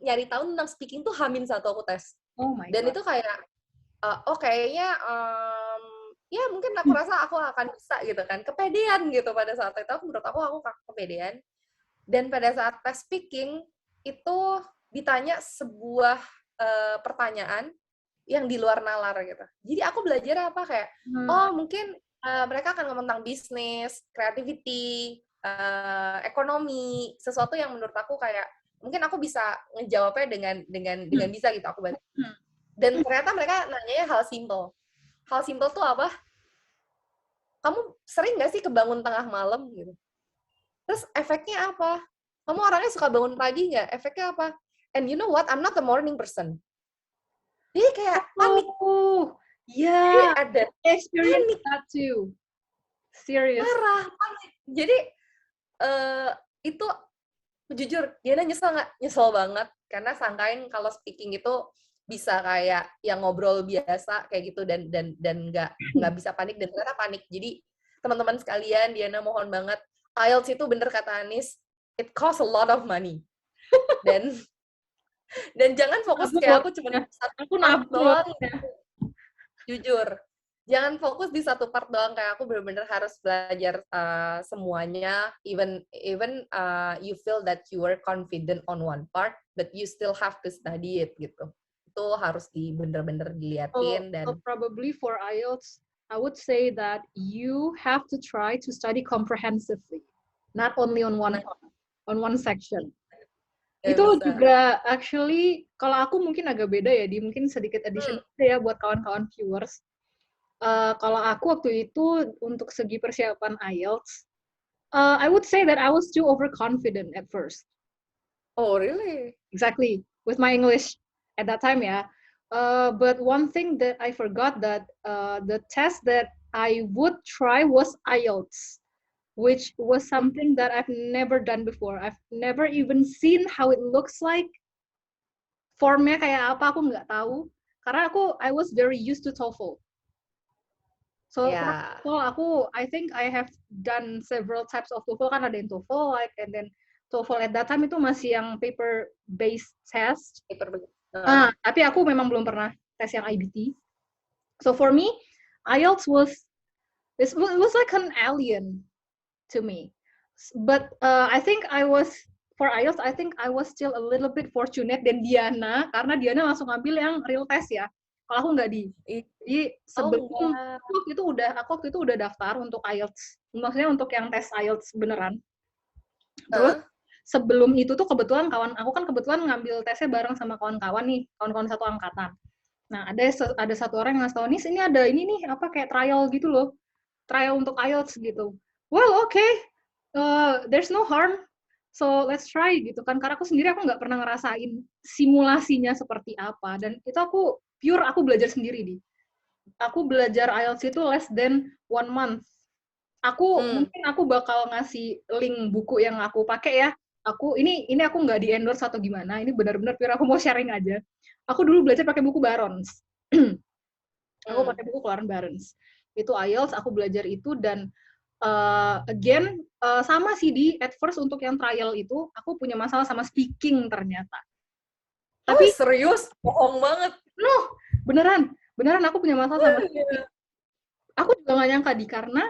nyari tahu tentang speaking tuh H-1 aku tes. Oh my God. Dan itu kayak, kayaknya, ya mungkin aku rasa aku akan bisa gitu kan. Kepedean gitu pada saat itu. Menurut aku kepedean. Dan pada saat tes speaking, itu ditanya sebuah pertanyaan yang di luar nalar gitu. Jadi aku belajar apa kayak, mungkin mereka akan ngomong tentang bisnis, creativity, ekonomi, sesuatu yang menurut aku kayak mungkin aku bisa ngejawabnya dengan bisa gitu aku baca. Dan ternyata mereka nanyanya hal simple. Hal simple tuh apa? Kamu sering nggak sih kebangun tengah malam gitu? Terus efeknya apa? Kamu orangnya suka bangun pagi nggak? Efeknya apa? And you know what? I'm not a morning person. Jadi kayak panik. Yeah, ada experience panik. That too. Serious. Parah, panik. Jadi itu jujur, Diana nyesel nggak? Nyesel banget. Karena sangkain kalau speaking itu bisa kayak yang ngobrol biasa kayak gitu dan nggak bisa panik, dan ternyata panik. Jadi teman-teman sekalian, Diana mohon banget IELTS itu bener kata Anis, it costs a lot of money. Dan jangan fokus kayak aku cuma satu part doang. Jujur, jangan fokus di satu part doang, kayak aku bener-bener harus belajar semuanya. Even you feel that you were confident on one part, but you still have to study it gitu. Itu harus bener-bener diliatin. So probably for IELTS, I would say that you have to try to study comprehensively, not only on one section. Itu bisa. Juga actually kalau aku mungkin agak beda ya, mungkin sedikit addition ya buat kawan-kawan viewers. Kalau aku waktu itu untuk segi persiapan IELTS, I would say that I was too overconfident at first. Oh really? Exactly, with my English at that time ya. But one thing that I forgot that the test that I would try was IELTS, which was something that I've never done before. I've never even seen how it looks like. Formnya kayak apa aku nggak tahu. Karena I was very used to TOEFL. So I think I have done several types of TOEFL, kan ada yang TOEFL like, and then TOEFL at that time itu masih yang paper based test. Tapi aku memang belum pernah tes yang IBT. So for me, IELTS it was like an alien to me. But I think for IELTS, I think I was still a little bit fortunate than Diana, karena Diana langsung ngambil yang real test ya. Kalau aku nggak jadi sebelum aku waktu itu udah daftar untuk IELTS, maksudnya untuk yang tes IELTS beneran. Terus sebelum itu tuh kebetulan aku kan kebetulan ngambil tesnya bareng sama kawan-kawan satu angkatan. Nah ada satu orang yang ngasih tau, ini ada ini nih apa kayak trial gitu loh, trial untuk IELTS gitu. Well okay, there's no harm, so let's try gitu kan. Karena aku nggak pernah ngerasain simulasinya seperti apa, dan itu aku belajar sendiri aku belajar IELTS itu less than 1 month. Mungkin aku bakal ngasih link buku yang aku pakai ya. Ini aku nggak di endorse atau gimana, ini benar-benar pure aku mau sharing aja. Aku dulu belajar pakai buku Barons. Aku pakai buku keluaran Barons. Itu IELTS, aku belajar itu, dan again, sama sih at first untuk yang trial itu, aku punya masalah sama speaking ternyata. Tapi serius? Bohong banget. No, beneran aku punya masalah sama speaking. Aku juga nggak nyangka karena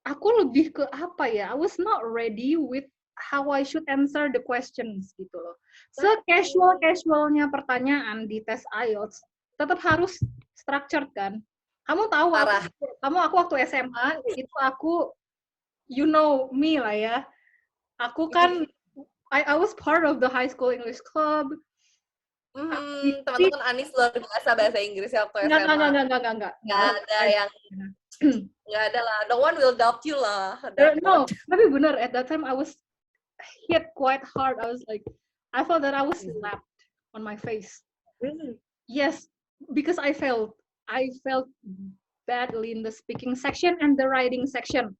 aku lebih ke apa ya, I was not ready with how I should answer the questions gitu loh. Se-casual-casualnya pertanyaan di tes IELTS, tetap harus structured kan. Kamu tahu aku waktu SMA itu you know me lah ya. Aku kan I was part of the high school English club. Teman-teman Anis luar biasa bahasa Inggrisnya waktu SMA. Enggak. Nggak ada lah. No one will doubt you lah. No, tapi benar, at that time I was hit quite hard. I felt that I was slapped on my face. Really? Yes, because I felt badly in the speaking section and the writing section,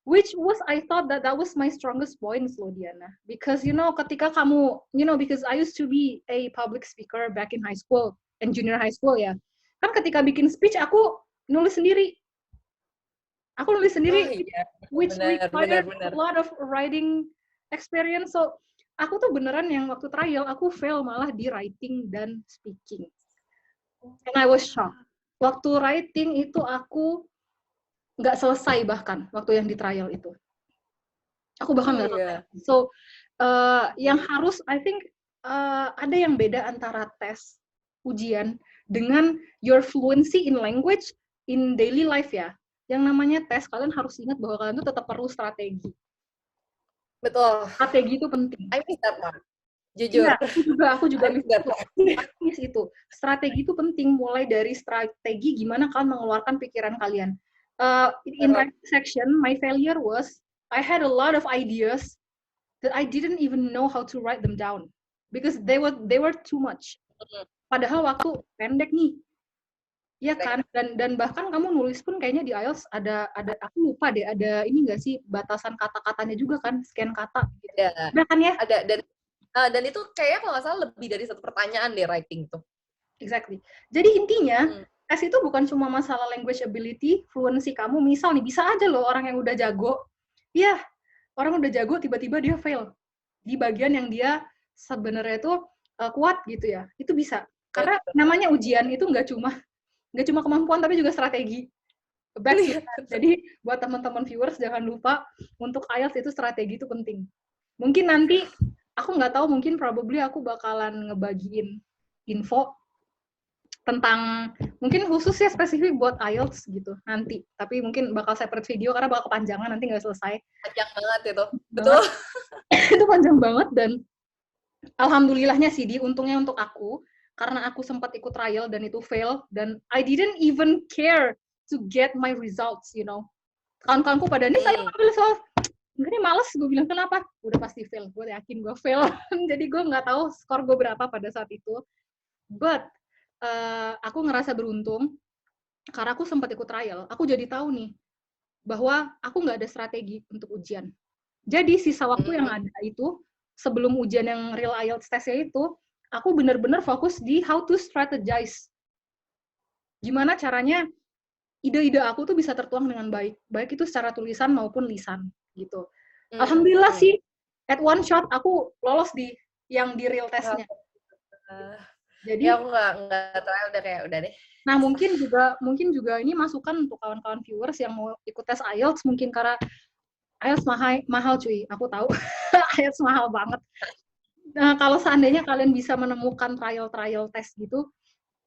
which was, I thought that was my strongest points loh, Diana. Because ketika kamu, because I used to be a public speaker back in high school and junior high school ya. Kan ketika bikin speech aku nulis sendiri. Which required a lot of writing experience. So aku tuh beneran yang waktu trial aku fail malah di writing dan speaking. And I was shocked. Waktu writing itu aku nggak selesai bahkan waktu yang di trial itu. Aku bahkan nggak selesai. So yang harus, I think ada yang beda antara tes ujian dengan your fluency in language in daily life ya. Yang namanya tes, kalian harus ingat bahwa kalian tuh tetap perlu strategi. Betul. Strategi itu penting. I miss that one. Jujur. Ya, aku juga miss itu. Strategi itu penting, mulai dari strategi gimana kalian mengeluarkan pikiran kalian. In writing section, my failure was I had a lot of ideas that I didn't even know how to write them down because they were too much. Padahal waktu pendek nih. Iya kan, dan bahkan kamu nulis pun kayaknya di IELTS ada aku lupa deh, ada ini nggak sih batasan kata-katanya juga kan, scan kata gitu. Ada kan ya? Ada, dan itu kayaknya kalau nggak salah lebih dari satu pertanyaan deh writing tuh. Exactly. Jadi intinya tes itu bukan cuma masalah language ability, fluency kamu. Misal nih, bisa aja loh orang yang udah jago, ya orang udah jago tiba-tiba dia fail di bagian yang dia sebenarnya itu kuat gitu ya, itu bisa. Karena namanya ujian itu nggak cuma kemampuan tapi juga strategi. Back to that. Jadi buat teman-teman viewers jangan lupa untuk IELTS itu strategi itu penting. Mungkin nanti aku nggak tahu, mungkin probably aku bakalan ngebagiin info tentang mungkin khusus ya spesifik buat IELTS gitu nanti. Tapi mungkin bakal separate video karena bakal kepanjangan nanti nggak selesai. Panjang banget itu. Betul. Itu panjang banget dan alhamdulillahnya sih untungnya untuk aku karena aku sempat ikut trial dan itu fail dan I didn't even care to get my results, you know. Kawan-kawanku pada nih saya ambil soal enggak nih males, gue bilang kenapa? Udah pasti fail, gue yakin gue fail. Jadi gue nggak tahu skor gue berapa pada saat itu. But aku ngerasa beruntung karena aku sempat ikut trial. Aku jadi tahu nih bahwa aku nggak ada strategi untuk ujian. Jadi sisa waktu yang ada itu sebelum ujian yang real IELTS testnya itu, aku benar-benar fokus di how to strategize. Gimana caranya ide-ide aku tuh bisa tertuang dengan baik. Baik itu secara tulisan maupun lisan gitu. Alhamdulillah sih, at one shot aku lolos di yang di real testnya. Jadi aku nggak trial udah kayak udah deh. Nah mungkin juga ini masukan untuk kawan-kawan viewers yang mau ikut tes IELTS, mungkin karena IELTS mahal cuy, aku tahu. IELTS mahal banget. Nah, kalau seandainya kalian bisa menemukan trial test gitu,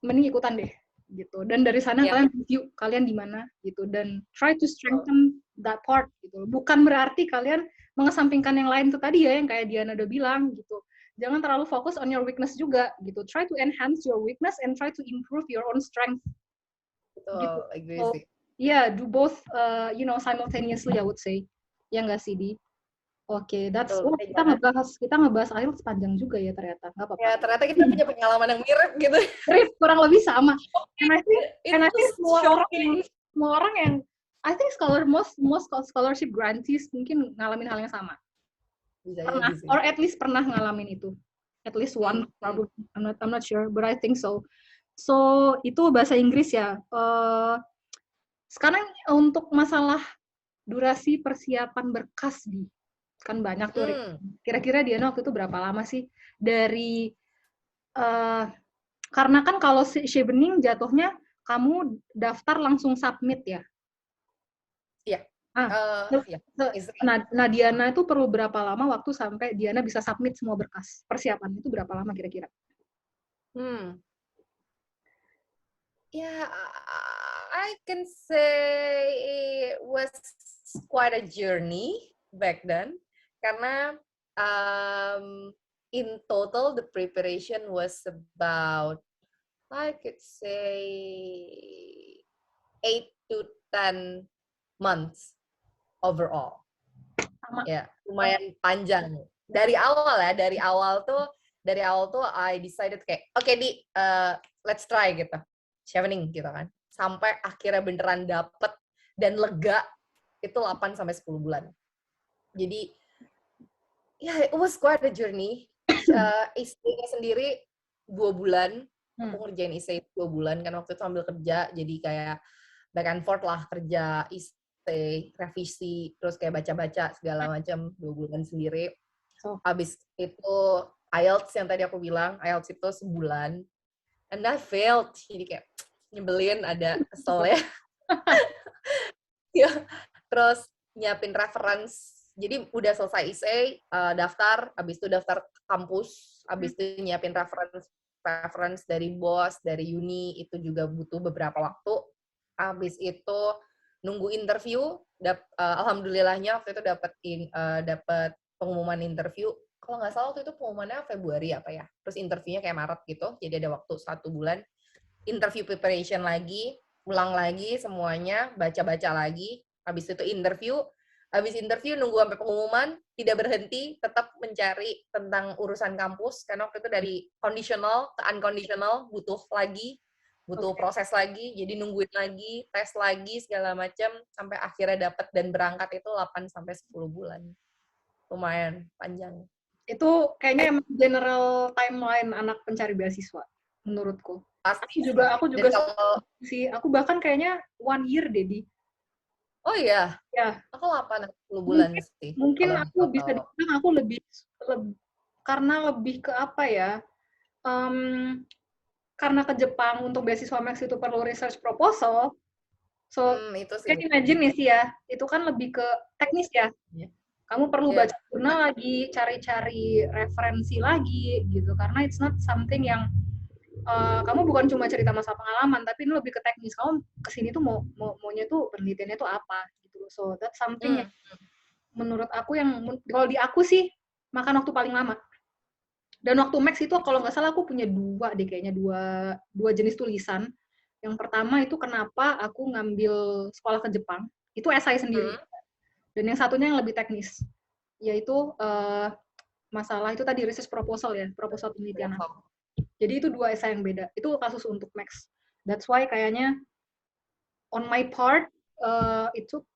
mending ikutan deh gitu. Dan dari sana kalian review kalian di mana gitu dan try to strengthen that part gitu. Bukan berarti kalian mengesampingkan yang lain tuh tadi ya yang kayak Diana udah bilang gitu. Jangan terlalu fokus on your weakness juga gitu. Try to enhance your weakness and try to improve your own strength. Betul, Gitu. agree So, sih. yeah, do both simultaneously I would say. Ya nggak sih, Di? Oke, that's all. Kita ngebahas IELTS panjang juga ya ternyata. Nggak apa-apa. Ya, ternyata kita punya pengalaman yang mirip gitu. Mirip, kurang lebih sama. And I think semua orang yang I think most scholarship grantees mungkin ngalamin hal yang sama. Pernah, or at least pernah ngalamin itu. At least one, probably. I'm not sure, but I think so. So, itu bahasa Inggris ya. Sekarang untuk masalah durasi persiapan berkas kan banyak tuh. Kira-kira Diana waktu itu berapa lama sih dari karena kan kalau Chevening jatuhnya kamu daftar langsung submit ya? Iya. Nah, Diana itu perlu berapa lama waktu sampai Diana bisa submit semua berkas? Persiapan itu berapa lama kira-kira? Yeah, I can say it was quite a journey back then. Karena in total the preparation was about, I could say, 8 to 10 months overall. Ya, lumayan panjang. Dari awal tuh I decided kayak, oke, let's try gitu. Chevening gitu kan. Sampai akhirnya beneran dapet dan lega itu 8-10 bulan. Jadi, it was quite a journey. Istrinya sendiri 2 bulan. Aku ngerjain essay 2 bulan kan waktu itu sambil kerja. Jadi kayak back and forth lah, kerja, essay, revisi, terus kayak baca-baca segala macam 2 bulan sendiri. Habis itu IELTS yang tadi aku bilang, IELTS itu sebulan. And I failed. Jadi kayak nyebelin, ada kesel ya. Terus nyiapin reference. Jadi udah selesai essay, daftar, habis itu daftar kampus, habis itu nyiapin reference dari bos, dari uni, itu juga butuh beberapa waktu. Habis itu nunggu interview, alhamdulillahnya waktu itu dapat pengumuman interview. Kalau nggak salah waktu itu pengumumannya Februari apa ya. Terus interviewnya kayak Maret gitu, jadi ada waktu 1 bulan. Interview preparation lagi, ulang lagi semuanya, baca-baca lagi. Habis itu habis interview nunggu sampai pengumuman, tidak berhenti, tetap mencari tentang urusan kampus, karena waktu itu dari conditional ke unconditional, butuh proses lagi, jadi nungguin lagi, tes lagi, segala macam, sampai akhirnya dapat dan berangkat itu 8-10 bulan. Lumayan panjang. Itu kayaknya emang general timeline anak pencari beasiswa, menurutku. Pasti. Aku juga sih, aku bahkan kayaknya 1 year deh, Oh iya, Ya, aku 8-10 bulan mungkin sih. mungkin Kalau aku bisa total. dibilang aku karena lebih ke apa ya? em, karena ke Jepang untuk beasiswa Max itu perlu research proposal. So, Itu sih can betul imagine juga. nih sih ya, itu kan lebih ke teknis ya. Ya. Kamu perlu Yeah. baca jurnal lagi, cari-cari referensi lagi gitu. Karena it's not something yang kamu bukan cuma cerita masa pengalaman, tapi ini lebih ke teknis. Kamu kesini tuh maunya tuh penelitiannya tuh apa gitu. So that's something yang menurut aku yang kalau di aku sih makan waktu paling lama. Dan waktu Max itu kalau nggak salah aku punya dua deh kayaknya dua jenis tulisan. Yang pertama itu kenapa aku ngambil sekolah ke Jepang, itu esai sendiri. Dan yang satunya yang lebih teknis, yaitu masalah itu tadi research proposal ya, proposal penelitian aku. Jadi itu dua esai yang beda. Itu kasus untuk Max. That's why kayaknya on my part it took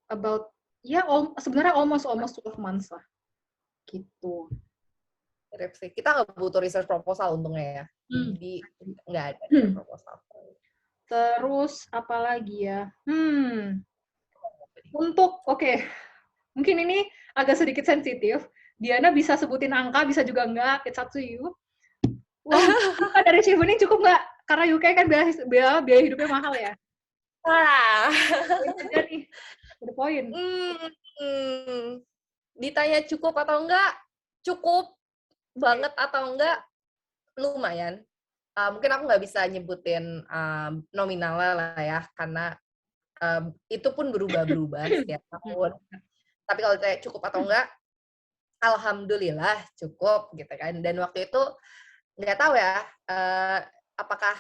about sebenarnya almost 12 months lah gitu. Kita nggak butuh research proposal untungnya ya. Jadi nggak ada research proposal. Terus apa lagi ya? Untuk mungkin ini agak sedikit sensitif. Diana bisa sebutin angka, bisa juga enggak. It's up to you. Uang dari Chevening cukup nggak? Karena UK kan biaya hidupnya mahal ya. Itu aja nih, the point. Ditanya cukup atau enggak? Cukup banget atau enggak? Lumayan. Mungkin aku nggak bisa nyebutin nominalnya lah ya, karena itu pun berubah-berubah setiap tahun. Tapi kalau ditanya cukup atau enggak, alhamdulillah cukup gitu kan. Dan waktu itu nggak tahu ya, apakah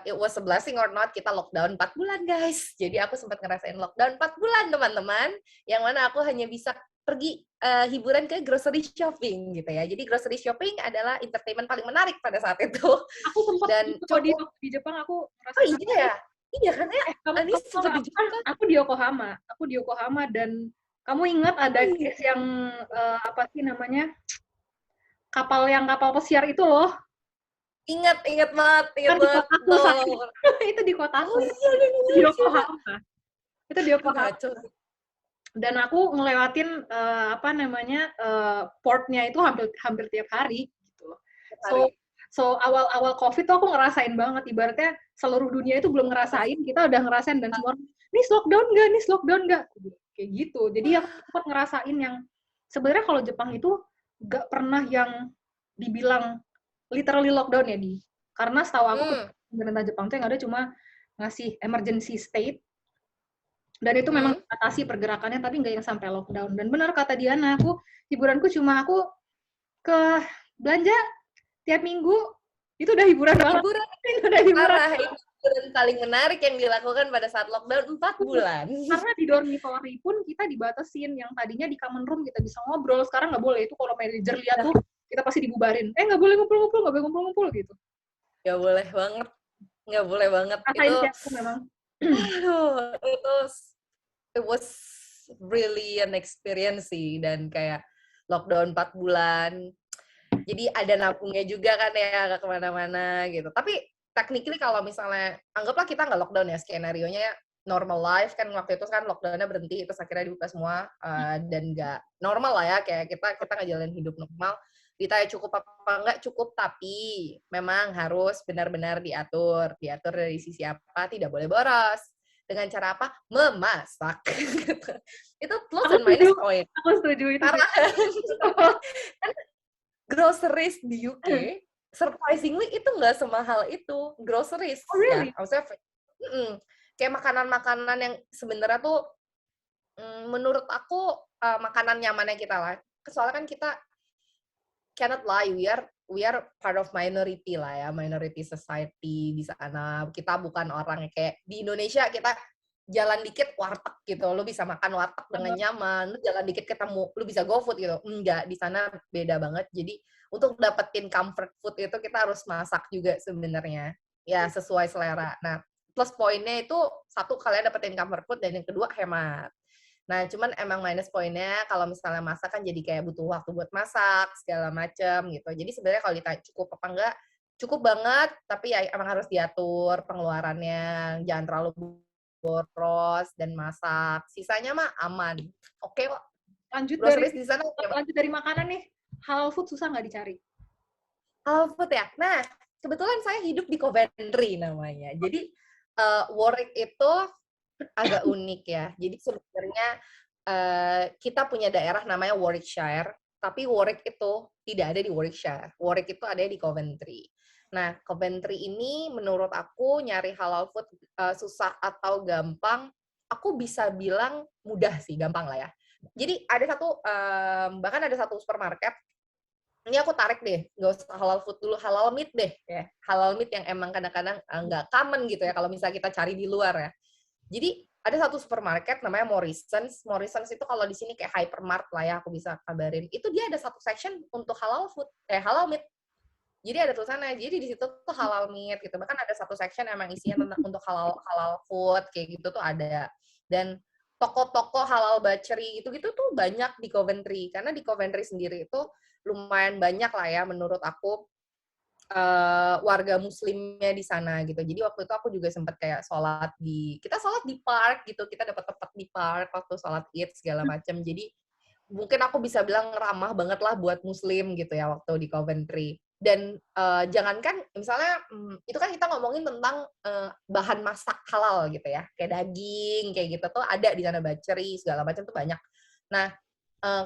it was a blessing or not, kita lockdown 4 bulan guys. Jadi aku sempat ngerasain lockdown 4 bulan teman-teman, yang mana aku hanya bisa pergi hiburan ke grocery shopping gitu ya. Jadi grocery shopping adalah entertainment paling menarik pada saat itu. Aku sempat Dan cukup di Jepang aku oh iya ya? Iya kan ya? Ani sempat di Jepang kan? Aku di Yokohama dan kamu ingat ada case yang apa sih namanya kapal pesiar itu loh. Ingat banget, Kan di kotaku itu di kotaku. Oh iya, Di Yokohama. Itu di Yokohama. Ngaco. Dan aku ngelewatin apa namanya portnya itu hampir tiap hari gitu loh. So awal COVID tuh aku ngerasain banget, ibaratnya seluruh dunia itu belum ngerasain, kita udah ngerasain dan semua nih lockdown nggak kayak gitu. Jadi aku sempat ngerasain yang sebenarnya kalau Jepang itu nggak pernah yang dibilang literally lockdown ya karena setahu aku pemerintah Jepang tuh yang ada cuma ngasih emergency state dan itu memang batasi pergerakannya tapi nggak yang sampai lockdown. Dan benar kata Diana, hiburanku cuma aku ke belanja tiap minggu, itu udah hiburan banget. Itu udah hiburan. Hiburan paling menarik yang dilakukan pada saat lockdown 4 bulan. Karena di dormitory pun kita dibatasin, yang tadinya di common room kita bisa ngobrol, sekarang nggak boleh. Itu kalau manajer lihat tuh kita pasti dibubarin. Nggak boleh ngumpul-ngumpul gitu. Nggak boleh banget. Rasain sih aku memang. Aduh, it was really an experience sih, dan kayak lockdown 4 bulan. Jadi ada nabungnya juga kan ya, nggak kemana-mana gitu. Tapi technically kalau misalnya, anggaplah kita nggak lockdown ya, skenario-nya normal life, kan waktu itu kan lockdown-nya berhenti, terus akhirnya dibuka semua, dan nggak normal lah ya, kayak kita ngejalanin hidup normal. Ditanya cukup apa enggak, cukup, tapi memang harus benar-benar diatur dari sisi apa, tidak boleh boros. Dengan cara apa? Memasak. Itu plus and minus point. Aku setuju itu. Karena kan groceries di UK, surprisingly itu nggak semahal itu. Groceries, really? ya. Maksudnya, kayak makanan-makanan yang sebenarnya tuh, menurut aku, makanan nyamannya kita lah. Soalnya kan kita cannot lie, we are part of minority lah ya, minority society di sana. Kita bukan orang kayak di Indonesia, kita jalan dikit warteg gitu, lu bisa makan warteg dengan nyaman, lu jalan dikit ketemu, lu bisa GoFood gitu. Enggak, di sana beda banget. Jadi untuk dapetin comfort food itu kita harus masak juga sebenarnya, ya sesuai selera. Nah, plus poinnya itu satu, kalian dapetin comfort food, dan yang kedua hemat. Nah, cuman emang minus poinnya kalau misalnya masak kan jadi kayak butuh waktu buat masak, segala macem gitu. Jadi sebenarnya kalau ditanya cukup apa enggak, cukup banget, tapi ya emang harus diatur pengeluarannya, jangan terlalu boros dan masak. Sisanya mah aman. Oke kok. Lanjut Groceries di sana oke. lanjut dari makanan nih. Halal food susah nggak dicari? Halal food ya? Nah, kebetulan saya hidup di Coventry namanya. Jadi, Warwick itu agak unik ya. Jadi sebenarnya kita punya daerah namanya Warwickshire, tapi Warwick itu tidak ada di Warwickshire. Warwick itu ada di Coventry. Nah, Coventry ini menurut aku nyari halal food susah atau gampang, aku bisa bilang mudah sih, gampang lah ya. Jadi ada satu, bahkan ada satu supermarket, ini aku tarik deh, nggak usah halal food dulu, halal meat deh ya. Halal meat yang emang kadang-kadang nggak common gitu ya, kalau misalnya kita cari di luar ya. Jadi ada satu supermarket namanya Morrisons. Morrisons itu kalau di sini kayak hypermart lah ya, aku bisa kabarin. Itu dia ada satu section untuk halal food, halal meat. Jadi ada tulisannya. Jadi di situ tuh halal meat gitu. Bahkan ada satu section emang isinya tentang untuk halal food kayak gitu tuh ada. Dan toko-toko halal butchery gitu-gitu tuh banyak di Coventry. Karena di Coventry sendiri itu lumayan banyak lah ya menurut aku warga muslimnya di sana gitu. Jadi waktu itu aku juga sempat kayak kita sholat di park gitu. Kita dapat tempat di park waktu sholat Id segala macam. Jadi mungkin aku bisa bilang ramah banget lah buat muslim gitu ya waktu di Coventry. Dan jangankan misalnya itu kan kita ngomongin tentang bahan masak halal gitu ya. Kayak daging kayak gitu tuh ada di sana, butchery segala macam tuh banyak. Nah,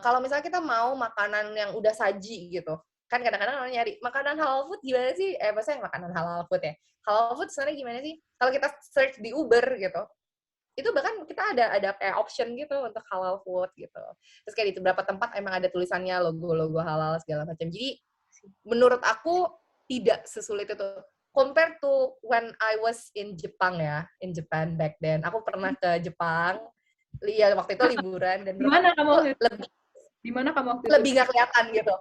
kalau misalnya kita mau makanan yang udah saji gitu, kan kadang-kadang orang nyari makanan halal food gimana sih? Maksudnya makanan halal food ya. Halal food sebenarnya gimana sih? Kalau kita search di Uber gitu, itu bahkan kita ada kayak option gitu untuk halal food gitu. Terus kayak di beberapa tempat emang ada tulisannya logo-logo halal segala macam. Jadi menurut aku tidak sesulit itu. Compared to when I was in Jepang ya, in Japan back then. Aku pernah ke Jepang, waktu itu liburan dan Gimana kamu waktu itu? lebih Gimana kamu waktu itu? lebih nggak kelihatan gitu.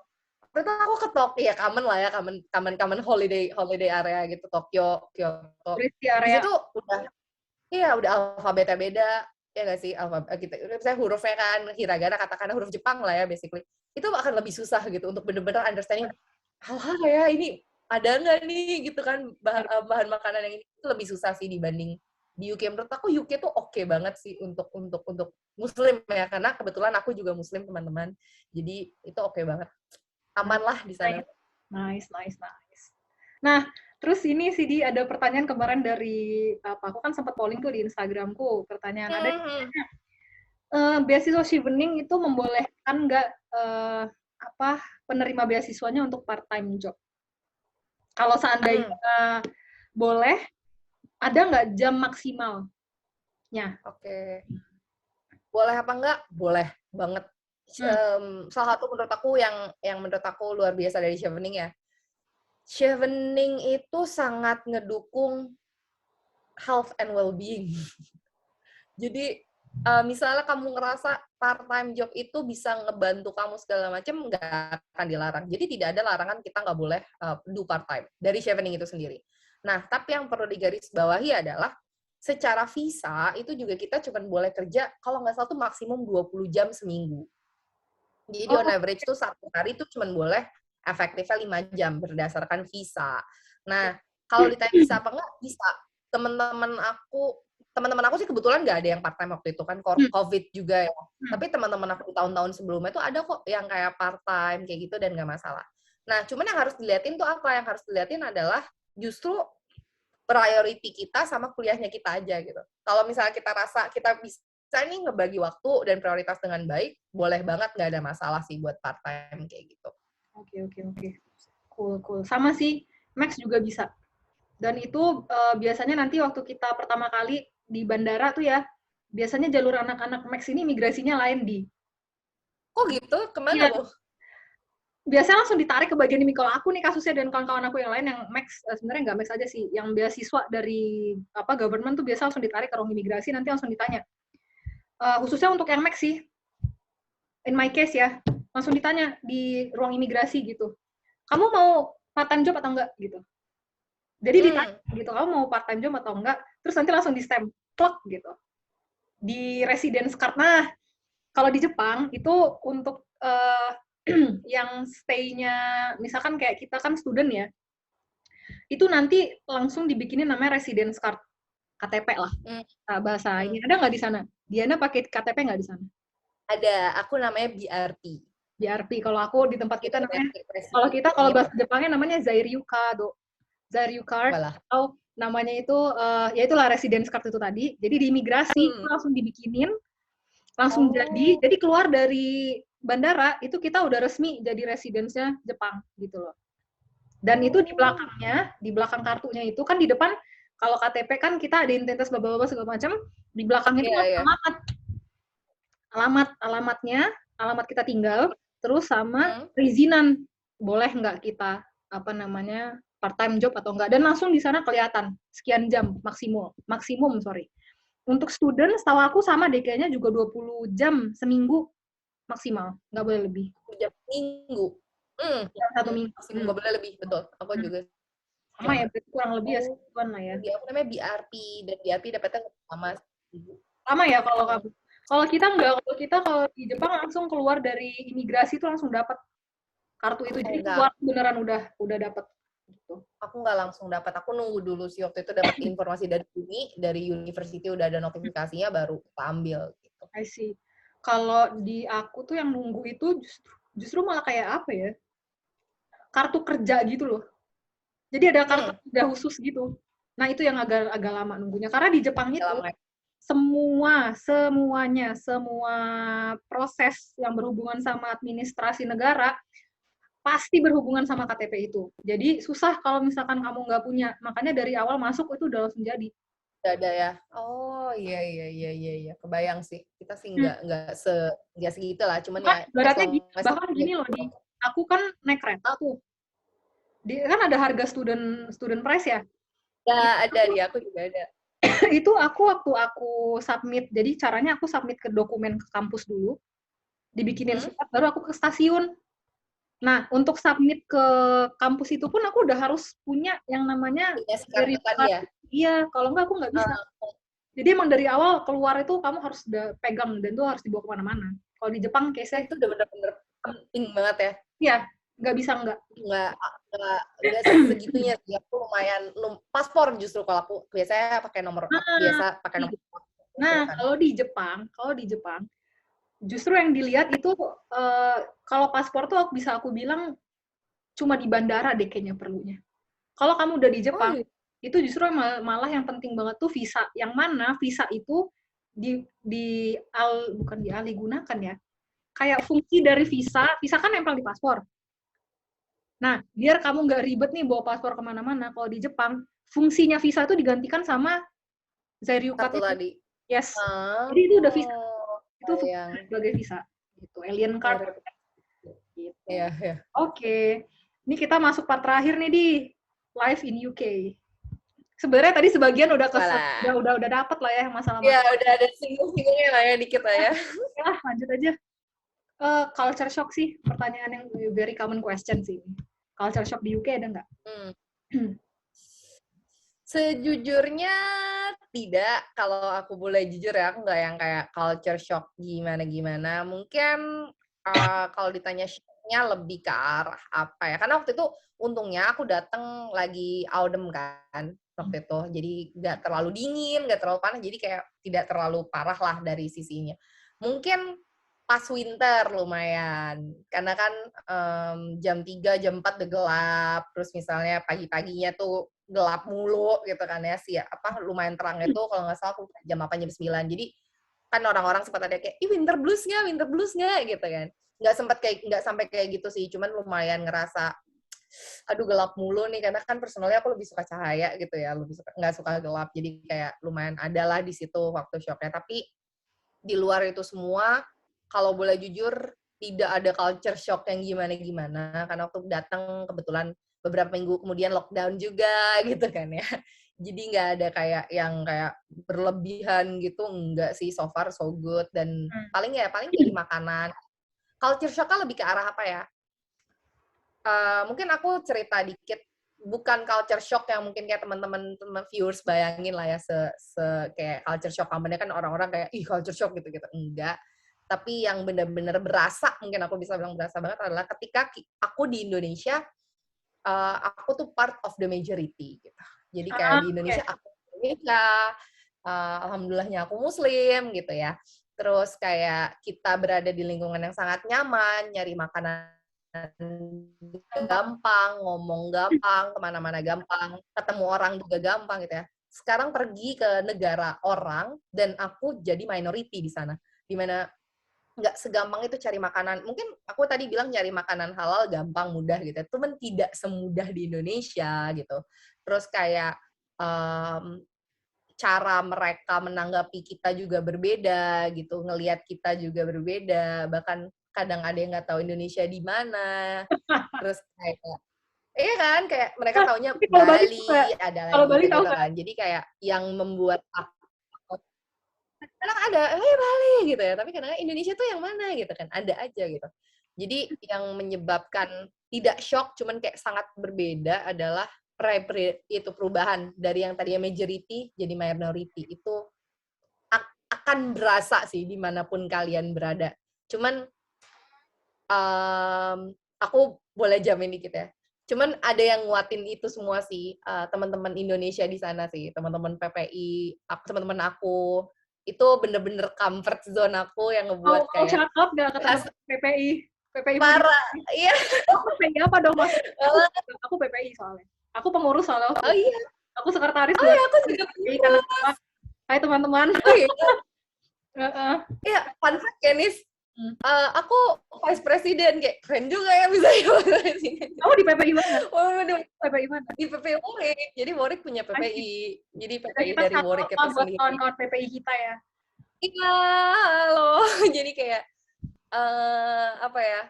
Waktu itu aku ke Tokyo ya, common lah ya, common holiday area gitu, Tokyo, Kyoto. Di Di area situ udah alfabetnya beda, ya nggak sih? Kita, misalnya hurufnya kan, hiragana, katakana, huruf Jepang lah ya, basically. Itu akan lebih susah gitu, untuk bener-bener understanding, ya ini ada nggak nih, gitu kan, bahan makanan yang ini, itu lebih susah sih dibanding di UK. Menurut aku UK tuh oke banget sih untuk muslim ya, karena kebetulan aku juga muslim teman-teman, jadi itu oke banget. Aman lah di sana. Nice. Nah, terus ini sih ada pertanyaan kemarin dari aku kan sempat polling tuh di Instagramku, pertanyaan ada beasiswa Chevening itu membolehkan nggak penerima beasiswanya untuk part time job? Kalau seandainya boleh, ada nggak jam maksimalnya? Oke. Boleh apa enggak? Boleh banget. Salah satu menurut aku yang menurut aku luar biasa dari Chevening ya. Chevening itu sangat ngedukung health and well-being. Jadi misalnya kamu ngerasa part-time job itu bisa ngebantu kamu segala macam, nggak akan dilarang. Jadi tidak ada larangan kita nggak boleh do part-time dari Chevening itu sendiri. Nah, tapi yang perlu digarisbawahi adalah secara visa itu juga kita cuma boleh kerja kalau nggak salah tuh maksimum 20 jam seminggu. Jadi on average tuh satu hari tuh cuma boleh efektifnya 5 jam berdasarkan visa. Nah, kalau ditanya bisa apa enggak? Bisa. Teman-teman aku sih kebetulan nggak ada yang part time waktu itu kan, COVID juga ya. Tapi teman-teman aku di tahun-tahun sebelumnya tuh ada kok yang kayak part time kayak gitu dan nggak masalah. Nah, cuman yang harus diliatin tuh apa? Yang harus diliatin adalah justru priority kita sama kuliahnya kita aja gitu. Kalau misalnya kita rasa kita bisa nih ngebagi waktu dan prioritas dengan baik, boleh banget, nggak ada masalah sih buat part time kayak gitu. Oke. Cool. Sama sih, Max juga bisa. Dan itu biasanya nanti waktu kita pertama kali di bandara tuh ya, biasanya jalur anak-anak Max ini migrasinya lain di. Kok gitu? Kemana loh? Biasanya langsung ditarik ke bagian ini. Kalau aku nih kasusnya dan kawan-kawan aku yang lain yang Max, sebenarnya nggak Max aja sih, yang beasiswa dari government tuh biasa langsung ditarik ke ruang imigrasi, nanti langsung ditanya. Khususnya untuk yang Max sih, in my case ya, langsung ditanya di ruang imigrasi gitu. Kamu mau part-time job atau enggak gitu. Jadi ditanya gitu, kamu mau part-time job atau enggak, terus nanti langsung di-stamp, plug gitu. Di residence card. Nah, kalau di Jepang itu untuk yang stay-nya, misalkan kayak kita kan student ya, itu nanti langsung dibikinin namanya residence card. KTP lah. Bahasa ini ada nggak di sana? Diana pakai KTP nggak di sana? Ada, aku namanya BRP. BRP. Kalau aku di tempat kita namanya, kalau bahasa Jepangnya namanya Zairyu Kado. Zairyu Card, atau namanya itu, ya itulah residence card itu tadi. Jadi di imigrasi langsung dibikinin, langsung jadi keluar dari bandara, itu kita udah resmi jadi residence-nya Jepang, gitu loh. Dan itu di belakangnya, di belakang kartunya itu, kan di depan, kalau KTP kan kita ada identitas bla-bla-bla segala macam, di belakang itu alamatnya, alamat kita tinggal, terus sama perizinan, boleh nggak kita, part-time job atau enggak, dan langsung di sana kelihatan, sekian jam maksimum, Untuk student, setahu aku sama deh, kayaknya juga 20 jam seminggu maksimal, nggak boleh lebih. 1 jam seminggu? Satu minggu. Maksimal nggak boleh lebih, betul. Aku juga. Sama ya, kurang lebih ya, sebulan lah ya. Aku namanya BRP, dan BRP dapetnya sama. Sama ya kalau kamu. Kalau kita nggak, kalau di Jepang langsung keluar dari imigrasi itu langsung dapat kartu itu, jadi keluar beneran udah dapat. Gitu. Aku nggak langsung dapat, aku nunggu dulu sih waktu itu dapat informasi dari university udah ada notifikasinya baru kita ambil. Gitu. I see. Kalau di aku tuh yang nunggu itu justru malah kayak apa ya? Kartu kerja gitu loh. Jadi ada kartu kerja khusus gitu. Nah itu yang agak lama nunggunya. Karena di Jepang itu semua proses yang berhubungan sama administrasi negara pasti berhubungan sama KTP itu. Jadi susah kalau misalkan kamu nggak punya. Makanya dari awal masuk itu udah langsung jadi. Udah ada ya. Oh iya. Kebayang sih. Kita sih nggak segitu lah. Cuman ya. Bahkan gini loh, aku kan naik kereta tuh. Kan ada harga student price ya? Ya ada, di aku juga ada. Itu aku waktu aku submit, jadi caranya aku submit ke dokumen ke kampus dulu, dibikinin surat, baru aku ke stasiun. Nah, untuk submit ke kampus itu pun aku udah harus punya yang namanya ya? Iya, kalau enggak aku nggak bisa. Jadi emang dari awal keluar itu kamu harus udah pegang, dan itu harus dibawa kemana-mana. Kalau di Jepang case-nya itu udah bener-bener penting banget ya? Iya, nggak bisa nggak segitunya sih. Aku lumayan paspor justru kalau aku biasanya pakai nomor Nah, kalau di Jepang justru yang dilihat itu kalau paspor tuh bisa aku bilang cuma di bandara deh kayaknya perlunya. Kalau kamu udah di Jepang, itu justru malah yang penting banget tuh visa. Yang mana visa itu bukan dialih gunakan ya. Kayak fungsi dari visa kan nempel di paspor. Nah, biar kamu nggak ribet nih bawa paspor kemana-mana, kalau di Jepang, fungsinya visa itu digantikan sama Zairyu Card itu. Tadi. Yes. Jadi itu udah visa. Itu sebagai visa. Gitu. Alien Card. Gitu. Iya. Oke. Ini kita masuk part terakhir nih di Live in UK. Sebenarnya tadi sebagian udah dapet lah ya masalah. Iya, udah ada singgung-singgungnya lah ya dikit lah ya. Ya, lanjut aja. Culture shock sih, pertanyaan yang very common question sih. Culture shock di UK ada nggak? Sejujurnya tidak. Kalau aku boleh jujur ya, aku nggak yang kayak culture shock gimana-gimana. Mungkin kalau ditanya shocknya lebih ke arah apa ya. Karena waktu itu untungnya aku datang lagi autumn kan waktu itu. Jadi nggak terlalu dingin, nggak terlalu panas. Jadi kayak tidak terlalu parah lah dari sisinya. Mungkin pas winter lumayan, karena kan jam 3, jam 4 udah gelap, terus misalnya pagi-paginya tuh gelap mulu gitu kan ya, lumayan terang itu kalau nggak salah aku jam 8, jam 9, jadi kan orang-orang sempat ada kayak, winter blues nggak gitu kan, nggak sampai kayak gitu sih, cuman lumayan ngerasa, aduh gelap mulu nih, karena kan personalnya aku lebih suka cahaya gitu ya, nggak suka gelap, jadi kayak lumayan ada lah di situ waktu shocknya, tapi di luar itu semua, kalau boleh jujur, tidak ada culture shock yang gimana-gimana, karena waktu datang kebetulan beberapa minggu kemudian lockdown juga gitu kan ya. Jadi nggak ada kayak yang kayak berlebihan gitu, enggak sih, so far so good. Dan paling dari makanan. Culture shock-nya lebih ke arah apa ya? Mungkin aku cerita dikit, bukan culture shock yang mungkin kayak teman-teman viewers bayangin lah ya, kayak culture shock kampanye kan orang-orang kayak, culture shock gitu-gitu. Enggak. Tapi yang benar-benar berasa, mungkin aku bisa bilang berasa banget adalah ketika aku di Indonesia, aku tuh part of the majority gitu. Jadi kayak di Indonesia aku Indonesia, alhamdulillahnya aku muslim gitu ya. Terus kayak kita berada di lingkungan yang sangat nyaman, nyari makanan gampang, ngomong gampang, kemana-mana gampang, ketemu orang juga gampang gitu ya. Sekarang pergi ke negara orang dan aku jadi minority di sana, di mana nggak segampang itu cari makanan. Mungkin aku tadi bilang nyari makanan halal gampang, mudah gitu. Cuman tidak semudah di Indonesia gitu. Terus kayak cara mereka menanggapi kita juga berbeda gitu. Ngelihat kita juga berbeda. Bahkan kadang ada yang nggak tahu Indonesia di mana. Terus kayak iya kan, kayak mereka taunya Tapi kalau Bali tahu nggak? Bali, ada Kalau lagi Bali tahu gitu-gitu nggak? kan. Jadi kayak yang membuat aku kadang ada, "Hey, Bali," gitu ya, tapi kadang Indonesia tuh yang mana gitu kan, ada aja gitu. Jadi yang menyebabkan tidak shock, cuman kayak sangat berbeda adalah itu perubahan dari yang tadinya majority jadi minority. Itu akan berasa sih dimanapun kalian berada. Cuman aku boleh jamin dikit ya. Cuman ada yang nguatin itu semua sih, teman-teman Indonesia di sana sih, teman-teman PPI, teman-teman aku, itu bener-bener comfort zone aku yang Mau ngebuat mau kayak shout out nggak ke teman PPI? PPI mau di parah, iya. PPI apa dong mas? Aku PPI soalnya. Aku pengurus soalnya. Oh iya, Aku sekretaris oh buat iya, aku juga PPI karena apa? pengurus. Hai teman-teman. Oh iya, Heeh. iya, fun fact ya, Nis. Hmm. Aku vice presiden, kayak keren juga ya bisa jadi vice presiden. Kamu di PPI mana? Waduh, PPI mana? di PPI Worik, jadi Worik punya Asik. PPI, jadi Kita PPI kita dari satu Worik apa itu buat sendiri. kawan-kawan PPI kita ya. Iya, loh. Jadi kayak apa ya?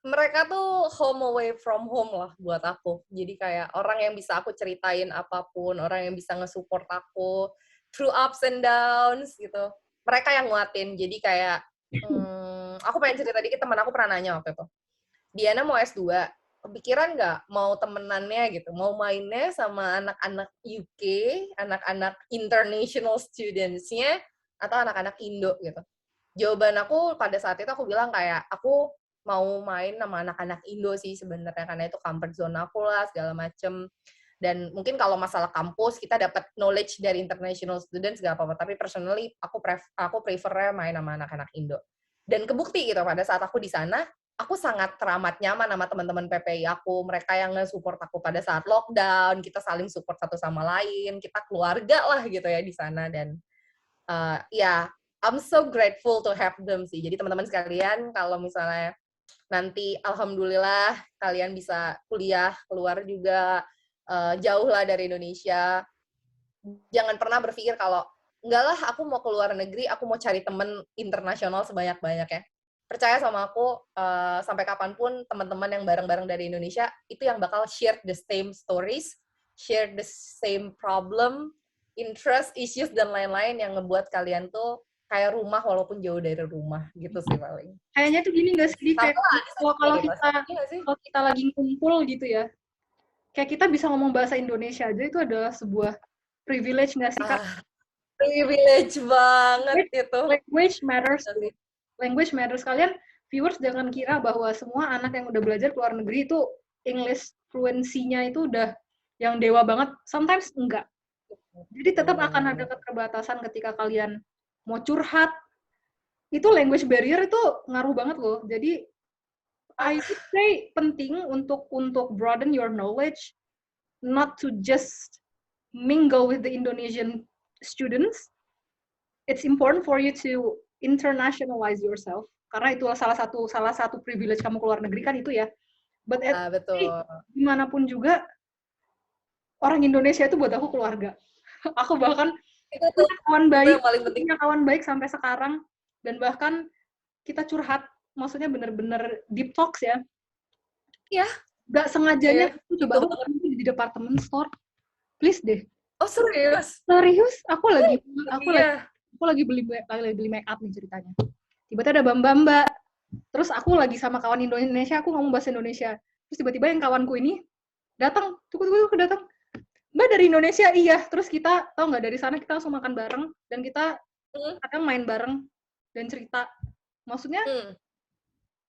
Mereka tuh home away from home lah buat aku. Jadi kayak orang yang bisa aku ceritain apapun, orang yang bisa nge-support aku through ups and downs gitu. Mereka yang nguatin. Jadi kayak aku pengen cerita dikit, teman aku pernah nanya waktu itu. Diana mau S2, kepikiran nggak mau temenannya gitu, mau mainnya sama anak-anak UK, anak-anak international students-nya, atau anak-anak Indo gitu. Jawaban aku pada saat itu aku bilang kayak, aku mau main sama anak-anak Indo sih sebenarnya, karena itu comfort zone aku lah, segala macem. Dan mungkin kalau masalah kampus, kita dapat knowledge dari international students, gak apa-apa. Tapi personally, aku prefer main sama anak-anak Indo. Dan kebukti gitu, pada saat aku di sana, aku sangat teramat nyaman sama teman-teman PPI aku, mereka yang nge-support aku pada saat lockdown, kita saling support satu sama lain, kita keluarga lah gitu ya di sana, dan ya, I'm so grateful to have them sih. Jadi teman-teman sekalian, kalau misalnya nanti alhamdulillah kalian bisa kuliah keluar juga, jauh lah dari Indonesia, jangan pernah berpikir kalau enggak lah, aku mau keluar negeri, aku mau cari temen internasional sebanyak-banyak ya. Percaya sama aku, sampai kapanpun teman-teman yang bareng-bareng dari Indonesia, itu yang bakal share the same stories, share the same problem, interest, issues, dan lain-lain yang ngebuat kalian tuh kayak rumah walaupun jauh dari rumah, gitu sih paling. Kayaknya tuh gini nggak sih, Sama kayak lah, kalau kayak kalau gitu. kita Iya sih? kalau kita lagi kumpul gitu ya, kayak kita bisa ngomong bahasa Indonesia aja itu adalah sebuah privilege nggak sih kak? Privilege banget itu. Language matters Gitu tuh. sih. Language matters. Kalian viewers jangan kira bahwa semua anak yang udah belajar ke luar negeri itu English fluency-nya itu udah yang dewa banget. Sometimes enggak. Jadi tetap akan ada keterbatasan ketika kalian mau curhat. Itu language barrier itu ngaruh banget loh. Jadi I would say penting untuk broaden your knowledge, not to just mingle with the Indonesian students. It's important for you to internationalize yourself karena itu salah satu privilege kamu keluar negeri kan itu ya. But Betul. dimanapun juga orang Indonesia itu buat aku keluarga. Aku bahkan Itu tuh itu yang paling penting. punya kawan baik sampai sekarang, dan bahkan kita curhat, maksudnya bener-bener deep talks ya. Iya. Gak sengajanya, coba Itu aku di department store, please deh. Oh serius? Serius, aku lagi beli make up nih ceritanya. Tiba-tiba ada mbak-mbak. Terus aku lagi sama kawan Indonesia, aku ngomong bahasa Indonesia. Terus tiba-tiba yang kawanku ini datang, tunggu datang. Mbak dari Indonesia, iya. Terus kita, tau nggak, dari sana kita langsung makan bareng, dan kita kadang main bareng dan cerita. Maksudnya,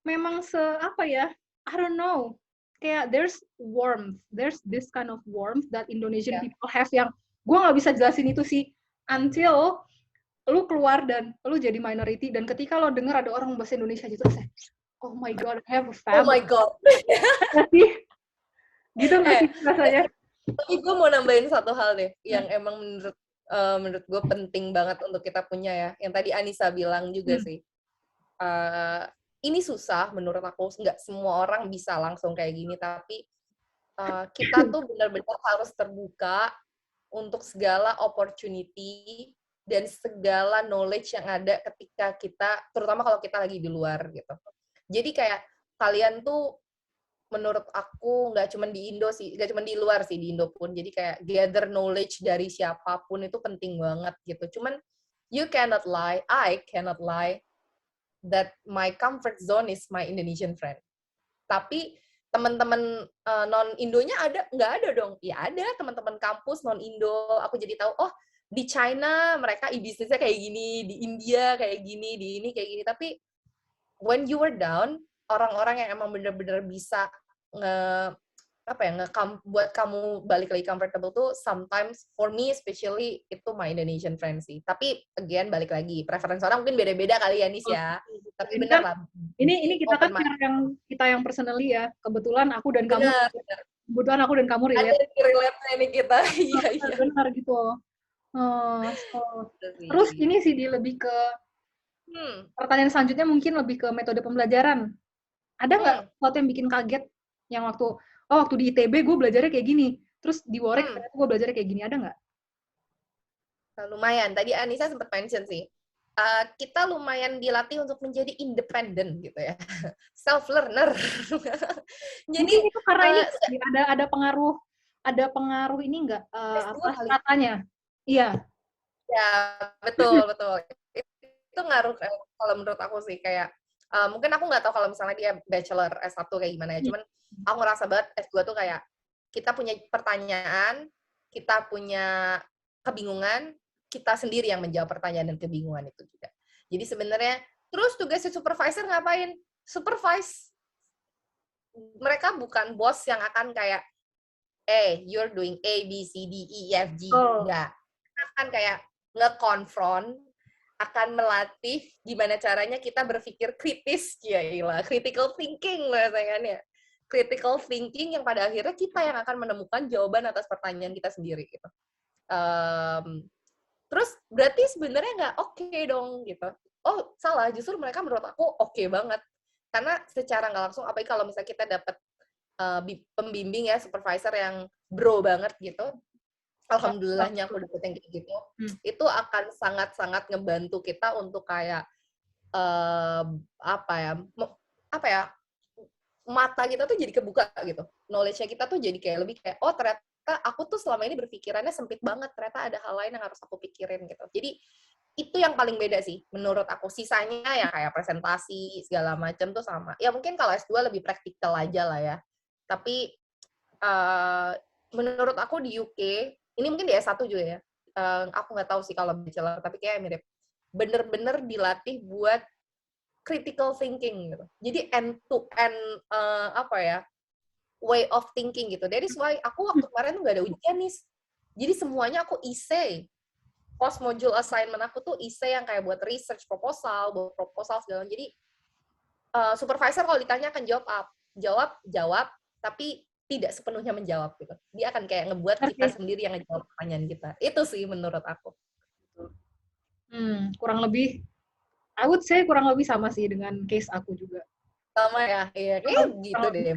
memang apa ya, I don't know. Kayak there's this kind of warmth that Indonesian people have yang gue nggak bisa jelasin itu sih until lu keluar dan lu jadi minority, dan ketika lo denger ada orang bahasa Indonesia gitu, saya, oh my god, I have a Oh my family. God. Nggak sih? Gitu nggak Eh, sih rasanya? tapi gue mau nambahin satu hal deh, yang emang menurut gue penting banget untuk kita punya ya. Yang tadi Anissa bilang juga sih. Uh, ini susah menurut aku, nggak semua orang bisa langsung kayak gini, tapi kita tuh benar-benar harus terbuka untuk segala opportunity dan segala knowledge yang ada ketika kita, terutama kalau kita lagi di luar gitu. Jadi kayak kalian tuh menurut aku nggak cuma di Indo sih, nggak cuma di luar sih, di Indo pun. Jadi kayak gather knowledge dari siapapun itu penting banget gitu. Cuman you cannot lie, I cannot lie that my comfort zone is my Indonesian friend. Tapi teman-teman non Indonya ada nggak ada dong? Ya ada, teman-teman kampus non Indo. Aku jadi tahu, oh di China mereka bisnisnya kayak gini, di India kayak gini, di ini kayak gini. Tapi when you were down, orang-orang yang emang bener-bener bisa nge apa ya, buat kamu balik lagi comfortable tuh sometimes for me especially itu my Indonesian friends sih. Tapi again balik lagi preferensi orang mungkin beda-beda kali ya Nis ya. Tapi Ini bener kan lah, ini kita kan open mind. share yang kita yang personally ya. Kebetulan aku dan kamu, Bener, ada relate. relate-nya nih kita. Iya, iya. Benar gitu. So, Bener terus sih. ini sih lebih ke Hmm, pertanyaan selanjutnya, mungkin lebih ke metode pembelajaran. Ada nggak hmm, sesuatu yang bikin kaget yang waktu di ITB gue belajarnya kayak gini, terus di Warwick hmm. ternyata gue belajarnya kayak gini, ada nggak? Lumayan. Tadi Anissa sempat mention sih. Kita lumayan dilatih untuk menjadi independen gitu ya. Self learner. Jadi Mungkin itu karena ini uh, ada pengaruh ini nggak, S2 kali. stratanya? Iya. Ya, betul, betul. Itu ngaruh kalau menurut aku sih kayak mungkin aku nggak tahu kalau misalnya dia bachelor S1 kayak gimana ya. Cuman aku ngerasa banget S2 tuh kayak kita punya pertanyaan, kita punya kebingungan, kita sendiri yang menjawab pertanyaan dan kebingungan itu juga. Jadi sebenarnya terus tugasnya supervisor ngapain? Supervise. Mereka bukan bos yang akan kayak you're doing A, B, C, D, E, F, G. Oh, Enggak. Akan kayak nge-confront, akan melatih gimana caranya kita berpikir kritis, ya ilah, critical thinking bahasanya. Critical thinking yang pada akhirnya kita yang akan menemukan jawaban atas pertanyaan kita sendiri gitu. Terus berarti sebenarnya nggak oke dong gitu. Oh salah, justru mereka menurut aku oke banget. Karena secara nggak langsung, apalagi kalau misalnya kita dapat pembimbing ya, supervisor yang bro banget gitu, alhamdulillahnya aku dapet yang kayak gitu, itu akan sangat-sangat ngebantu kita untuk kayak apa ya, mata kita tuh jadi kebuka gitu, knowledge-nya kita tuh jadi kayak lebih kayak, oh ternyata aku tuh selama ini berpikirannya sempit banget, ternyata ada hal lain yang harus aku pikirin gitu. Jadi itu yang paling beda sih menurut aku. Sisanya ya kayak presentasi segala macam tuh sama. Ya mungkin kalau S2 lebih praktikal aja lah ya. Tapi menurut aku di UK, ini mungkin di S1 juga ya, aku nggak tahu sih kalau bachelor, tapi kayak mirip. Bener-bener dilatih buat critical thinking gitu. Jadi end to end apa ya, way of thinking gitu. That is why aku waktu kemarin tuh nggak ada ujian nih. Jadi semuanya aku essay. Post module assignment aku tuh essay yang kayak buat research proposal, buat proposal segala. Jadi supervisor kalau ditanya akan jawab, tapi tidak sepenuhnya menjawab gitu. Dia akan kayak ngebuat kita oke. sendiri yang ngejawab pertanyaan kita. Itu sih menurut aku. Kurang lebih, I would say kurang lebih sama sih dengan case aku juga. Sama ya, iya kayak gitu Kurang deh. lebih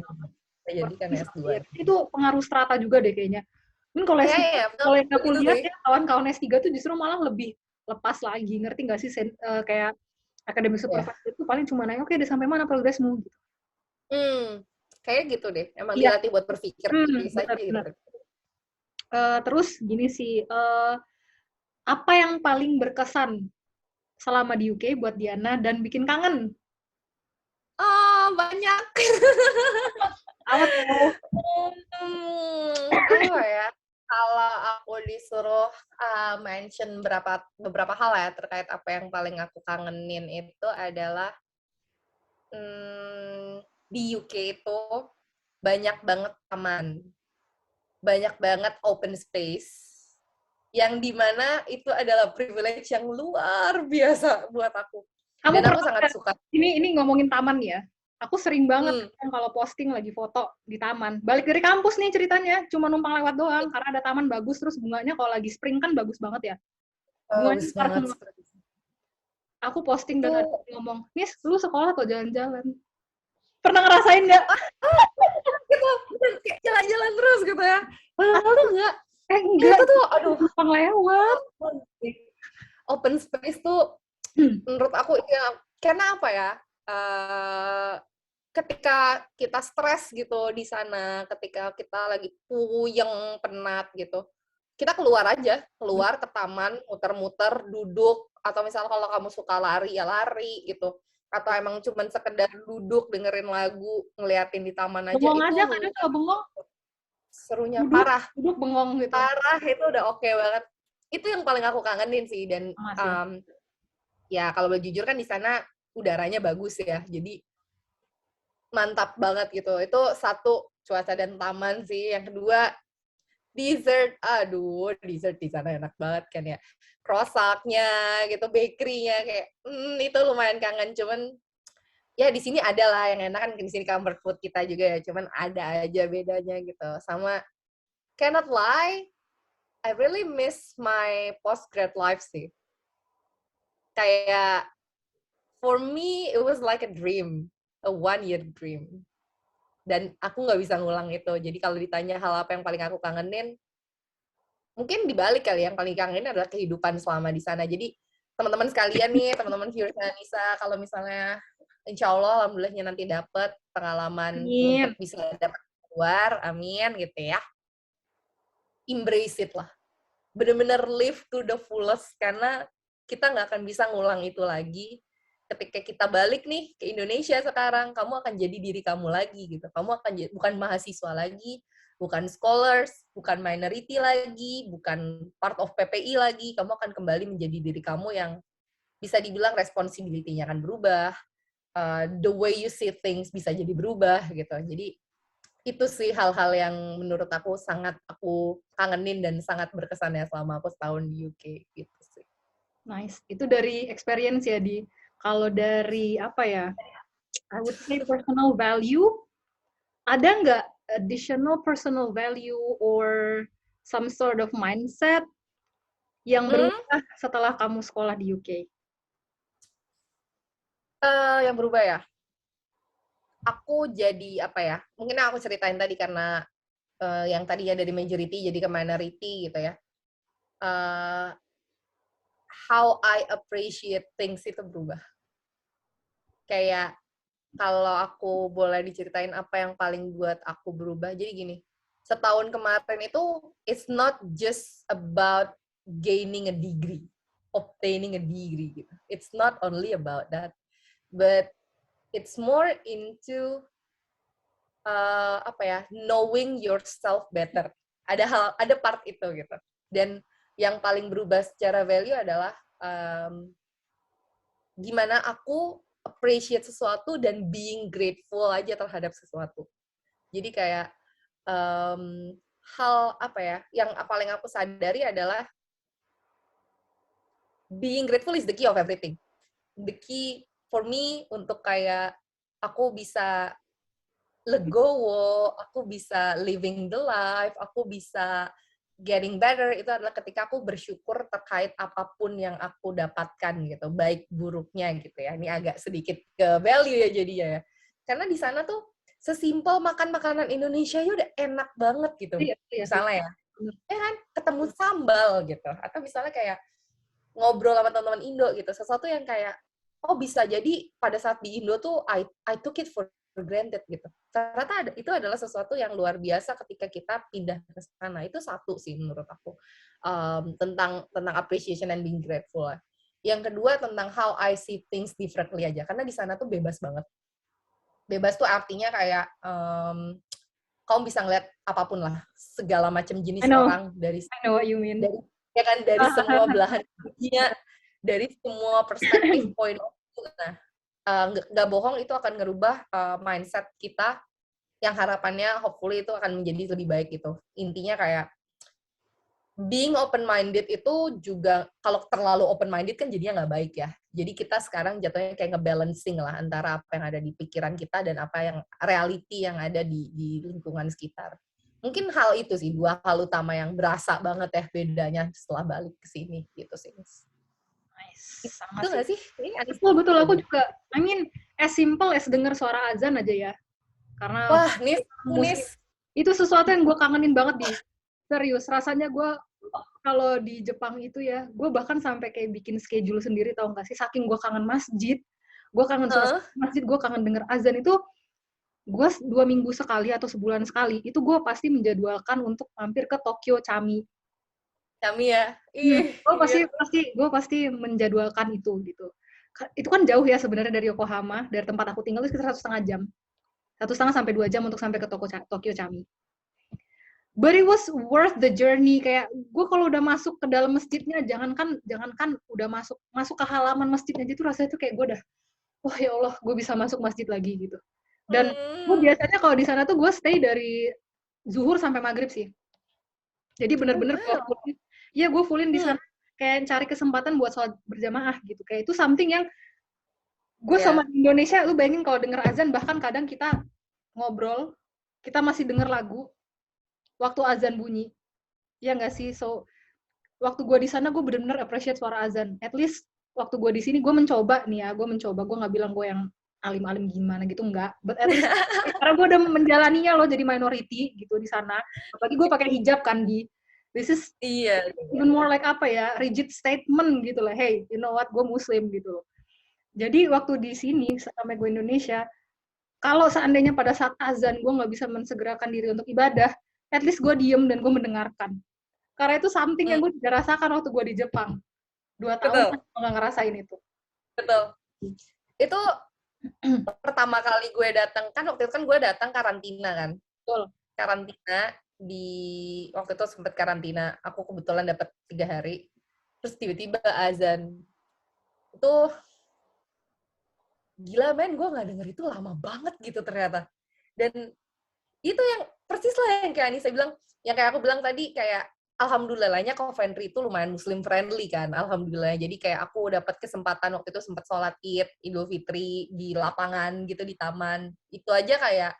Jadi kan bisa. S2. Ya. Itu pengaruh strata juga deh kayaknya. Mungkin kalau Iya, S3, iya, betul. kalau yang aku Itu lihat sih. ya, kawan-kawan S3 tuh justru malah lebih lepas lagi. Ngerti nggak sih, kayak academic Ya. supervisor itu paling cuma nanya, oke, udah sampai mana progresmu? Gitu. Kayak gitu deh. Emang Iya, dilatih buat berpikir kritis aja gitu. benar-benar. Terus gini sih, apa yang paling berkesan selama di UK buat Diana dan bikin kangen? Oh, banyak. Apa tuh? Apa ya? Kalau aku disuruh mention beberapa hal ya terkait apa yang paling aku kangenin itu adalah di UK itu banyak banget taman, banyak banget open space, yang dimana itu adalah privilege yang luar biasa buat aku. Kamu Dan aku pernah sangat suka. ini ngomongin taman ya. Aku sering banget Hmm. kalau posting lagi foto di taman. Balik dari kampus nih ceritanya, cuma numpang lewat doang karena ada taman bagus, terus bunganya kalau lagi spring kan bagus banget ya. Bunganya Bagus mekar banget. semua. Aku posting Itu dan ada yang ngomong, "Nis, lu sekolah atau jalan-jalan?" Pernah ngerasain nggak? gitu, kayak jalan-jalan terus gitu ya. Padahal tuh enggak. Enggak, Itu tuh, aduh, numpang lewat. open space tuh menurut aku ya, karena apa ya? Ketika kita stres gitu di sana, ketika kita lagi puyeng, penat gitu, kita keluar aja, keluar ke taman, muter-muter, duduk, atau misalnya kalau kamu suka lari, ya lari gitu. Atau emang cuman sekedar duduk, dengerin lagu, ngeliatin di taman aja, Bengong itu aja kadang kalau bengong, serunya duduk, parah. duduk bengong gitu. Parah, itu udah oke banget. Itu yang paling aku kangenin sih, dan Masih. ya kalau boleh jujur kan di sana udaranya bagus ya, jadi mantap banget gitu. Itu satu, cuaca dan taman sih. Yang kedua, dessert. Aduh, dessert di sana enak banget kan ya. Croissantnya gitu, bakery-nya kayak itu lumayan kangen. Cuman ya di sini ada lah yang enak kan, di sini comfort food kita juga ya. Cuman ada aja bedanya gitu. Sama cannot lie, I really miss my postgrad life sih. Kayak for me it was like a dream, a one-year dream. Dan aku nggak bisa ngulang itu. Jadi kalau ditanya hal apa yang paling aku kangenin, mungkin dibalik kali, yang paling kangenin adalah kehidupan selama di sana. Jadi teman-teman sekalian nih, teman-teman viewers Nisa, kalau misalnya insya Allah alhamdulillahnya nanti dapat pengalaman Amin. untuk bisa dapat keluar, amin gitu ya. Embrace it lah. Bener-bener live to the fullest, karena kita nggak akan bisa ngulang itu lagi. Ketika kita balik nih ke Indonesia sekarang, kamu akan jadi diri kamu lagi gitu. Kamu akan bukan mahasiswa lagi, bukan scholars, bukan minority lagi, bukan part of PPI lagi. Kamu akan kembali menjadi diri kamu yang bisa dibilang responsibility-nya akan berubah, the way you see things bisa jadi berubah gitu. Jadi itu sih hal-hal yang menurut aku sangat aku kangenin dan sangat berkesan ya selama aku setahun di UK gitu sih. Nice. Itu dari experience ya, Di. Kalau dari apa ya? I would say personal value, ada nggak additional personal value or some sort of mindset yang berubah setelah kamu sekolah di UK? Yang berubah ya, aku jadi apa ya, mungkin aku ceritain tadi karena yang tadinya dari majority jadi ke minority gitu ya. How I appreciate things itu berubah. Kayak kalau aku boleh diceritain apa yang paling buat aku berubah, jadi gini, setahun kemarin itu it's not just about gaining a degree, obtaining a degree gitu. It's not only about that, but it's more into apa ya, knowing yourself better. Ada part itu gitu. Dan yang paling berubah secara value adalah gimana aku appreciate sesuatu dan being grateful aja terhadap sesuatu. Jadi kayak hal apa ya, yang paling aku sadari adalah being grateful is the key of everything. The key for me untuk kayak aku bisa legowo, aku bisa living the life, aku bisa getting better, itu adalah ketika aku bersyukur terkait apapun yang aku dapatkan gitu, baik buruknya gitu ya. Ini agak sedikit ke value ya jadinya ya. Karena di sana tuh sesimpel makan makanan Indonesia ya udah enak banget gitu. Iya, iya, Misalnya ya. bener. Ya kan, ketemu sambal gitu. Atau misalnya kayak ngobrol sama teman-teman Indo gitu, sesuatu yang kayak oh bisa jadi pada saat di Indo tuh I took it for granted gitu. Ternyata itu adalah sesuatu yang luar biasa ketika kita pindah ke sana. Itu satu sih menurut aku tentang appreciation and being grateful. Yang kedua tentang how I see things differently aja, karena di sana tuh bebas banget. Bebas tuh artinya kayak kamu bisa ngeliat apapun lah, segala macam jenis orang I know what you mean. ya kan, dari semua belahan dunia, dari semua perspektif point of view. Nah, nggak bohong itu akan ngerubah mindset kita yang harapannya hopefully itu akan menjadi lebih baik gitu. Intinya kayak being open-minded itu juga, kalau terlalu open-minded kan jadinya nggak baik ya. Jadi kita sekarang jatuhnya kayak nge-balancing lah antara apa yang ada di pikiran kita dan apa yang reality yang ada di lingkungan sekitar. Mungkin hal itu sih, 2 hal utama yang berasa banget ya bedanya setelah balik ke sini gitu sih. Nice, sama Itu sih. nggak sih? Ini Betul, aku juga, I mean, as simple as denger suara azan aja ya. Karena wah, Nis. itu sesuatu yang gue kangenin banget di serius. Rasanya gue kalau di Jepang itu ya, gue bahkan sampai kayak bikin schedule sendiri, tau gak sih? Saking gue kangen masjid, gue kangen suasana masjid, gue kangen denger azan itu. Gue 2 minggu sekali atau sebulan sekali, itu gue pasti menjadwalkan untuk mampir ke Tokyo Chami. Chami ya? Ih, Gue pasti menjadwalkan itu gitu. Itu kan jauh ya sebenarnya dari Yokohama, dari tempat aku tinggal itu sekitar 1,5 jam. 1,5 sampai 2 jam untuk sampai ke Tokyo Chami. But it was worth the journey. Kayak gue kalau udah masuk ke dalam masjidnya, jangankan udah masuk ke halaman masjidnya aja tuh rasanya tuh kayak gue udah, wah ya Allah, gue bisa masuk masjid lagi gitu. Dan gue biasanya kalau di sana tuh gue stay dari zuhur sampai maghrib sih. Jadi bener-bener gue fullin di sana, kayak cari kesempatan buat sholat berjamaah gitu. Kayak itu something yang gue sama di Indonesia, lu bayangin kalau denger azan, bahkan kadang kita ngobrol, kita masih denger lagu waktu azan bunyi. Ya nggak sih? So, waktu gue di sana gue bener-bener appreciate suara azan. At least waktu gue di sini gue mencoba nih ya, gue nggak bilang gue yang alim-alim gimana gitu, enggak. But at least karena gue udah menjalaninya loh, jadi minority gitu di sana. Apalagi gue pakai hijab kan this is even more like apa ya, rigid statement gitu lah. Hey, you know what, gue Muslim gitu loh. Jadi waktu di sini sampai gue Indonesia, kalau seandainya pada saat azan gue nggak bisa mensegerakan diri untuk ibadah, at least gue diem dan gue mendengarkan. Karena itu something yang gue tidak rasakan waktu gue di Jepang. 2 tahun gue nggak ngerasain itu. Betul. Itu pertama kali gue datang, kan waktu itu kan gue datang karantina kan. Betul. Karantina, waktu itu sempat karantina. Aku kebetulan dapat 3 hari. Terus tiba-tiba azan. Itu gila men, gue nggak denger itu lama banget gitu ternyata. Dan itu yang persis lah yang kayak Anissa bilang, yang kayak aku bilang tadi, kayak alhamdulillahnya Coventry itu lumayan Muslim friendly kan, alhamdulillah. Jadi kayak aku dapat kesempatan waktu itu sempat sholat Id, Idul Fitri di lapangan gitu, di taman. Itu aja kayak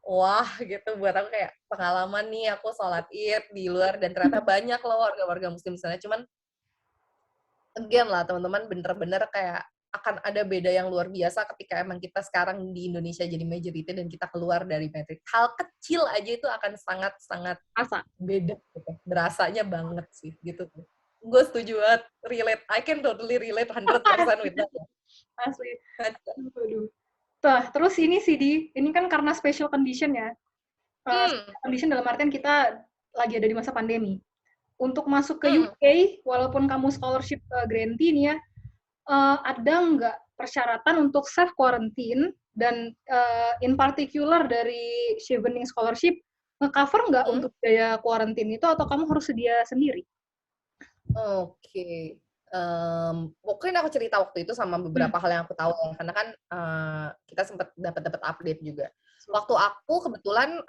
wah gitu, buat aku kayak pengalaman nih aku sholat Id di luar, dan ternyata banyak loh warga-warga Muslim di sana. Cuman again lah teman-teman, bener-bener kayak akan ada beda yang luar biasa ketika emang kita sekarang di Indonesia jadi majority dan kita keluar dari majority. Hal kecil aja itu akan sangat-sangat beda gitu. Berasanya banget sih gitu. Gue setuju banget, relate. I can totally relate 100% with that. Asli. Aduh. Terus ini sih ini kan karena special condition ya. Special condition dalam artian kita lagi ada di masa pandemi. Untuk masuk ke UK, walaupun kamu scholarship grantee nih ya, ada nggak persyaratan untuk self quarantine, dan in particular dari Chevening Scholarship nge-cover nggak untuk biaya quarantine itu, atau kamu harus sedia sendiri? Oke. Mungkin aku cerita waktu itu sama beberapa hal yang aku tahu ya, karena kan kita sempat dapat update juga. Waktu aku kebetulan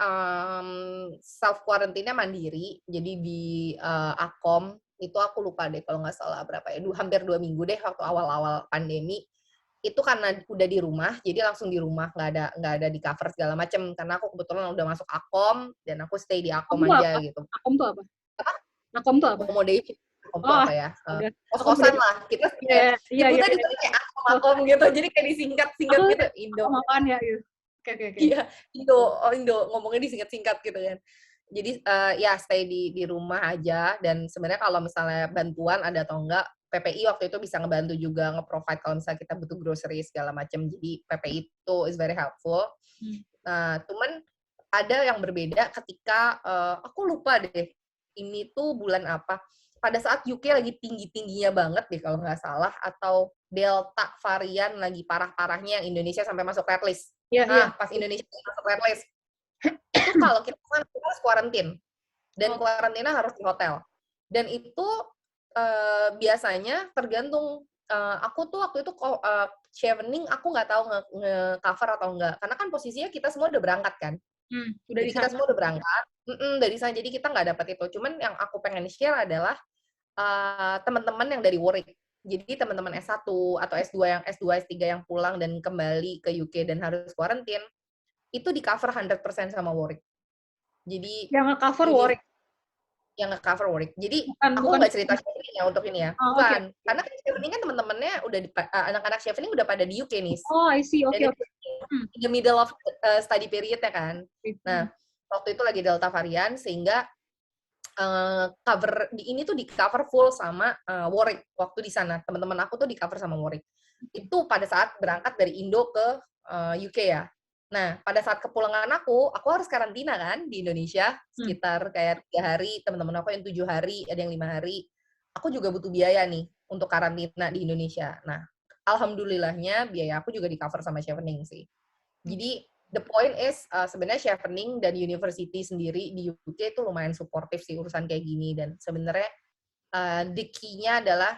self quarantine-nya mandiri, jadi di Akom itu aku lupa deh kalau nggak salah berapa ya, hampir 2 minggu deh waktu awal-awal pandemi. Itu karena udah di rumah, jadi langsung di rumah, nggak ada di cover segala macem, karena aku kebetulan udah masuk Akom dan aku stay di Akom aja gitu. Akom tuh apa? Akom tuh apa? Accommodation. Apa ya? Kos-kosan lah. Kita nyebutnya juga kayak akom gitu. Jadi kayak disingkat gitu. Indo. Makan ya. Oke. Iya, Indo. Ngomongnya disingkat-singkat gitu kan. Jadi ya stay di rumah aja. Dan sebenarnya kalau misalnya bantuan ada atau enggak, PPI waktu itu bisa ngebantu juga, nge-provide kalau misalnya kita butuh grocery segala macam. Jadi PPI itu is very helpful. Nah, cuman ada yang berbeda ketika aku lupa deh. Ini tuh bulan apa? Pada saat UK lagi tinggi-tingginya banget deh kalau nggak salah, atau Delta varian lagi parah-parahnya yang Indonesia sampai masuk red list. Pas Indonesia masuk red list, itu kalau kita harus kuarantin. Dan kuarantina harus di hotel. Dan itu biasanya tergantung, aku tuh waktu itu Chevening aku nggak tahu nge-cover atau enggak. Karena kan posisinya kita semua udah berangkat kan. Jadi kita semua udah berangkat. Dari sana. Jadi kita nggak dapat itu. Cuman yang aku pengen share adalah teman-teman yang dari Warwick. Jadi teman-teman S1 atau S2 S3 yang pulang dan kembali ke UK dan harus quarantine, itu di-cover 100% sama Warwick. Jadi Yang nge-cover Warwick, yang nge-cover Warwick. Jadi aku bukan. nggak cerita Chevening ya untuk ini ya. Oh, oke. Bukan. Karena kan Chevening kan teman-temannya udah anak-anak Chevening udah pada di UK nih. Oh, I see. Oke, Dan oke. in the middle of study period ya kan. Nah, waktu itu lagi Delta varian sehingga cover di ini tuh di-cover full sama Warwick waktu di sana. Teman-teman aku tuh di-cover sama Warwick. Itu pada saat berangkat dari Indo ke UK ya. Nah, pada saat kepulangan aku harus karantina kan di Indonesia sekitar kayak 3 hari, teman-teman aku yang 7 hari, ada yang 5 hari. Aku juga butuh biaya nih untuk karantina di Indonesia. Nah, alhamdulillahnya biaya aku juga di-cover sama Chevening sih. Jadi the point is sebenarnya Chevening dan university sendiri di UK itu lumayan suportif sih urusan kayak gini, dan sebenarnya the key-nya adalah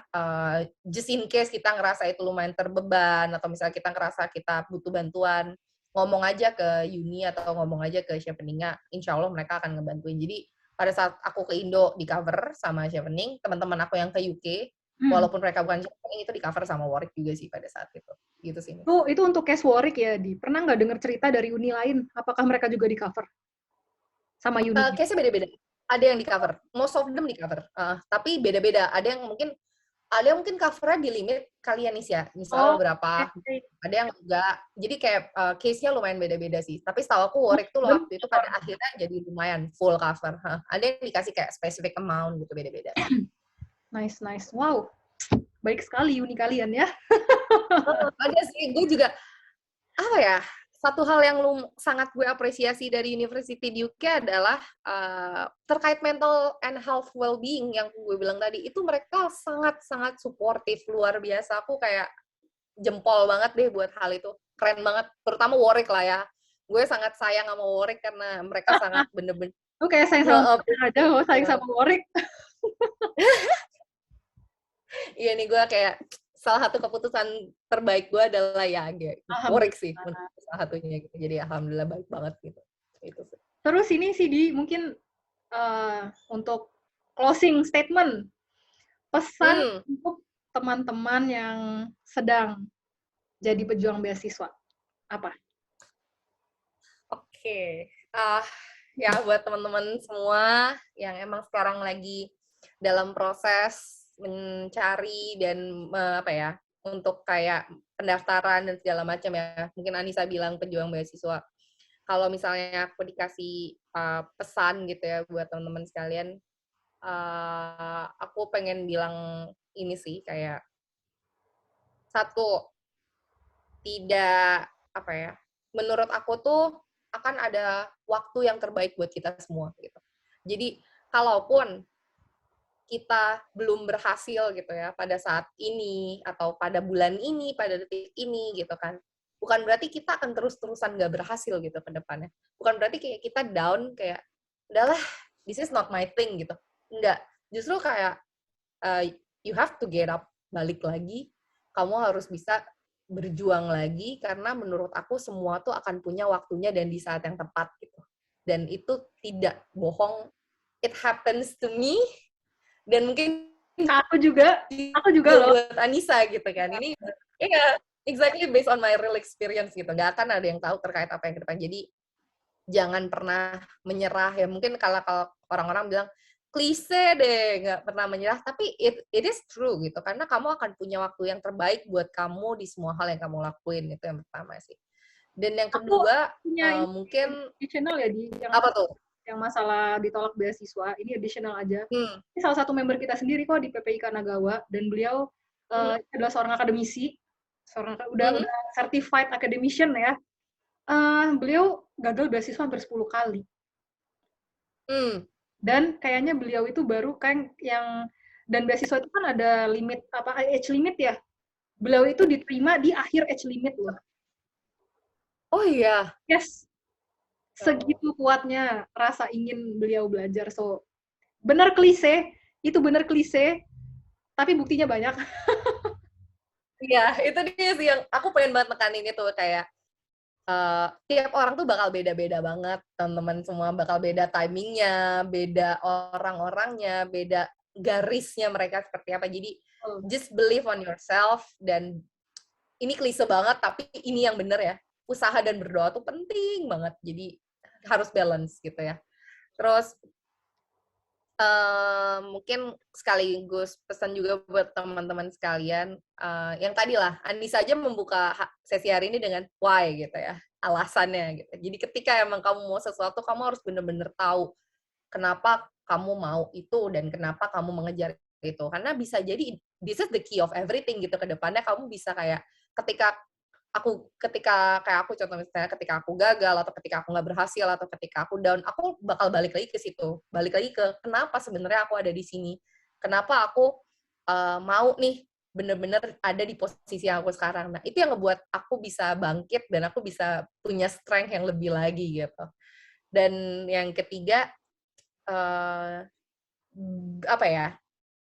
just in case kita ngerasa itu lumayan terbeban atau misalnya kita ngerasa kita butuh bantuan, ngomong aja ke uni atau ngomong aja ke Chevening-nya, insya Allah mereka akan ngebantuin. Jadi pada saat aku ke Indo di cover sama Chevening, teman-teman aku yang ke UK, walaupun mereka bukan Chevening, itu di cover sama Warwick juga sih pada saat itu. Gitu sih. Itu untuk case Warwick ya, Di. Pernah nggak dengar cerita dari uni lain? Apakah mereka juga di cover sama uni? Case-nya beda-beda. Ada yang di cover, most of them di cover. Tapi beda-beda. Ada yang mungkin covernya di limit kalian nih ya, misalnya berapa. Okay. Ada yang enggak. Jadi kayak case-nya lumayan beda-beda sih. Tapi setahu aku Warwick tuh waktu itu pada akhirnya jadi lumayan full cover. Ada yang dikasih kayak specific amount gitu, beda-beda. Nice. Wow. Baik sekali uni kalian ya. Ada sih, gue juga apa ya, satu hal yang sangat gue apresiasi dari University di UK adalah terkait mental and health well-being yang gue bilang tadi, itu mereka sangat-sangat suportif, luar biasa. Aku kayak jempol banget deh buat hal itu. Keren banget, terutama Warwick lah ya. Gue sangat sayang sama Warwick karena mereka sangat bener-bener. Lu kayak sayang sama aja, gue sayang sama Warwick. Iya nih, gue kayak salah satu keputusan terbaik gue adalah ya Warwick sih, salah satunya gitu. Jadi alhamdulillah baik banget gitu. Itu sih. Terus ini sih Di, mungkin untuk closing statement, pesan untuk teman-teman yang sedang jadi pejuang beasiswa, apa? Oke. Ya buat teman-teman semua yang emang sekarang lagi dalam proses mencari dan untuk kayak pendaftaran dan segala macam ya. Mungkin Anissa bilang pejuang beasiswa. Kalau misalnya aku dikasih pesan gitu ya buat teman-teman sekalian, aku pengen bilang ini sih, kayak satu, tidak menurut aku tuh akan ada waktu yang terbaik buat kita semua gitu. Jadi kalaupun kita belum berhasil gitu ya pada saat ini atau pada bulan ini, pada detik ini gitu kan, bukan berarti kita akan terus-terusan gak berhasil gitu ke depannya. Bukan berarti kayak kita down, kayak udahlah, this is not my thing gitu. Enggak, justru kayak you have to get up, balik lagi, kamu harus bisa berjuang lagi, karena menurut aku semua tuh akan punya waktunya dan di saat yang tepat gitu. Dan itu tidak bohong, it happens to me, dan mungkin aku juga loh buat Anissa gitu kan. Ini exactly based on my real experience gitu. Nggak akan ada yang tahu terkait apa yang ke depan. Jadi jangan pernah menyerah ya. Mungkin kalau orang-orang bilang klise deh, nggak pernah menyerah, tapi it is true gitu, karena kamu akan punya waktu yang terbaik buat kamu di semua hal yang kamu lakuin. Itu yang pertama sih. Dan yang kedua, mungkin additional ya, Di, apa tuh? Yang masalah ditolak beasiswa, ini additional aja. Ini salah satu member kita sendiri kok di PPI Kanagawa, dan beliau adalah seorang akademisi, udah certified academician ya. Beliau gagal beasiswa hampir 10 kali. Dan kayaknya beliau itu baru kan yang, dan beasiswa itu kan ada limit, age limit ya. Beliau itu diterima di akhir age limit loh. Oh iya? Yes. Segitu kuatnya rasa ingin beliau belajar. So, benar klise, tapi buktinya banyak. Iya, itu dia sih yang aku pengen banget nekanin itu, kayak tiap orang tuh bakal beda-beda banget, teman-teman semua bakal beda timingnya, beda orang-orangnya, beda garisnya mereka seperti apa. Jadi just believe on yourself, dan ini klise banget tapi ini yang bener ya. Usaha dan berdoa tuh penting banget. Jadi harus balance gitu ya. Terus mungkin sekaligus pesan juga buat teman-teman sekalian, yang tadi lah, Anissa aja membuka sesi hari ini dengan why gitu ya, alasannya gitu. Jadi ketika emang kamu mau sesuatu, kamu harus bener-bener tahu kenapa kamu mau itu dan kenapa kamu mengejar itu. Karena bisa jadi this is the key of everything gitu, ke depannya kamu bisa kayak ketika kayak aku contoh misalnya ketika aku gagal atau ketika aku nggak berhasil atau ketika aku down, aku bakal balik lagi ke situ, balik lagi ke kenapa sebenarnya aku ada di sini, kenapa aku mau nih bener-bener ada di posisi yang aku sekarang. Nah itu yang ngebuat aku bisa bangkit dan aku bisa punya strength yang lebih lagi gitu. Dan yang ketiga, apa ya,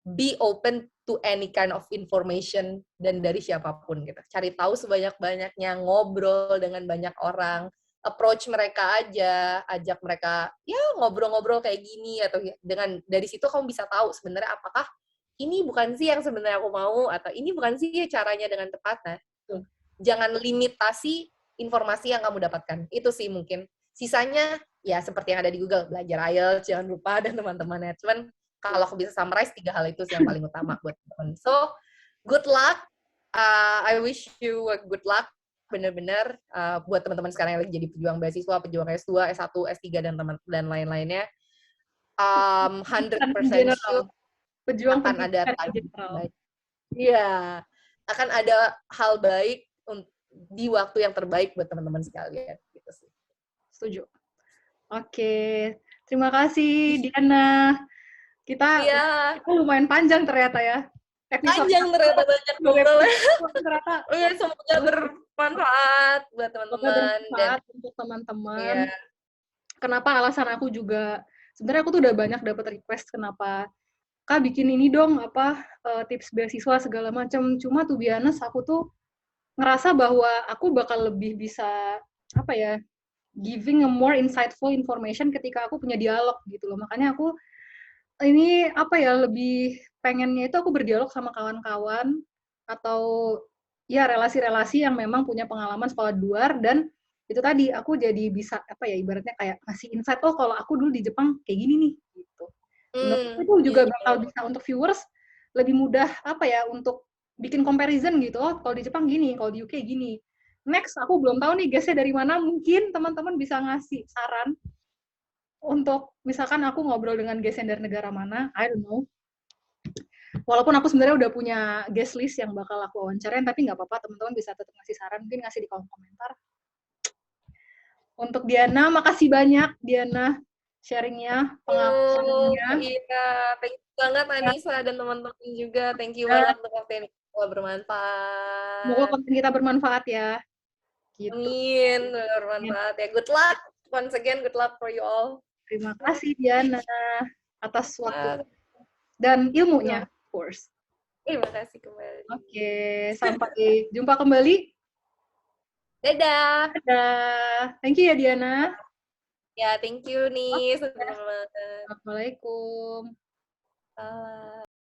be open to any kind of information dan dari siapapun gitu. Cari tahu sebanyak-banyaknya, ngobrol dengan banyak orang, approach mereka aja, ajak mereka ya ngobrol-ngobrol kayak gini, atau dengan dari situ kamu bisa tahu sebenarnya apakah ini bukan sih yang sebenarnya aku mau, atau ini bukan sih caranya dengan tepat. Nah, jangan limitasi informasi yang kamu dapatkan. Itu sih mungkin. Sisanya ya seperti yang ada di Google, belajar IELTS jangan lupa, dan teman-temannya. Cuman kalau aku bisa summarize 3 hal itu sih yang paling utama buat teman. So, good luck. I wish you a good luck. Bener-bener buat teman-teman sekarang yang lagi jadi pejuang beasiswa, pejuang S2, S1, S3, dan lain-lainnya. 100% sure pejuang akan ada pendidikan time general. baik. Iya, akan ada hal baik di waktu yang terbaik buat teman-teman sekalian. Gitu sih. Setuju. Oke, terima kasih Diana. Kita lumayan panjang ternyata ya. Panjang ternyata, banyak banget. Ternyata. Semoga bermanfaat buat teman-teman. Bermanfaat untuk teman-teman. Kenapa alasan aku juga, sebenarnya aku tuh udah banyak dapat request kenapa Kak bikin ini dong, tips beasiswa segala macam. Cuma tuh biasa aku tuh ngerasa bahwa aku bakal lebih bisa giving a more insightful information ketika aku punya dialog gitu loh. Makanya aku ini lebih pengennya itu aku berdialog sama kawan-kawan atau ya relasi-relasi yang memang punya pengalaman sekolah di luar, dan itu tadi aku jadi bisa ibaratnya kayak ngasih insight, oh kalau aku dulu di Jepang kayak gini nih gitu. Itu juga bakal bisa untuk viewers lebih mudah untuk bikin comparison gitu. Oh, kalau di Jepang gini, kalau di UK gini. Next, aku belum tahu nih guestnya dari mana. Mungkin teman-teman bisa ngasih saran untuk misalkan aku ngobrol dengan guest yang dari negara mana. I don't know. Walaupun aku sebenarnya udah punya guest list yang bakal aku wawancarain, tapi nggak apa-apa, teman-teman bisa tetap ngasih saran, mungkin ngasih di kolom komentar. Untuk Diana, makasih banyak Diana sharingnya, pengalamannya. Iya, thank you banget Anissa dan teman-teman juga. Thank you banget untuk konten ini, bermanfaat. Semoga konten kita bermanfaat ya. Gitu. Amin, bermanfaat ya. Good luck. Once again, good luck for you all. Terima kasih Diana atas waktu dan ilmunya, of course. Terima kasih kembali. Oke, sampai jumpa kembali. Dadah. Dadah. Thank you ya Diana. Ya, thank you nih. Assalamualaikum.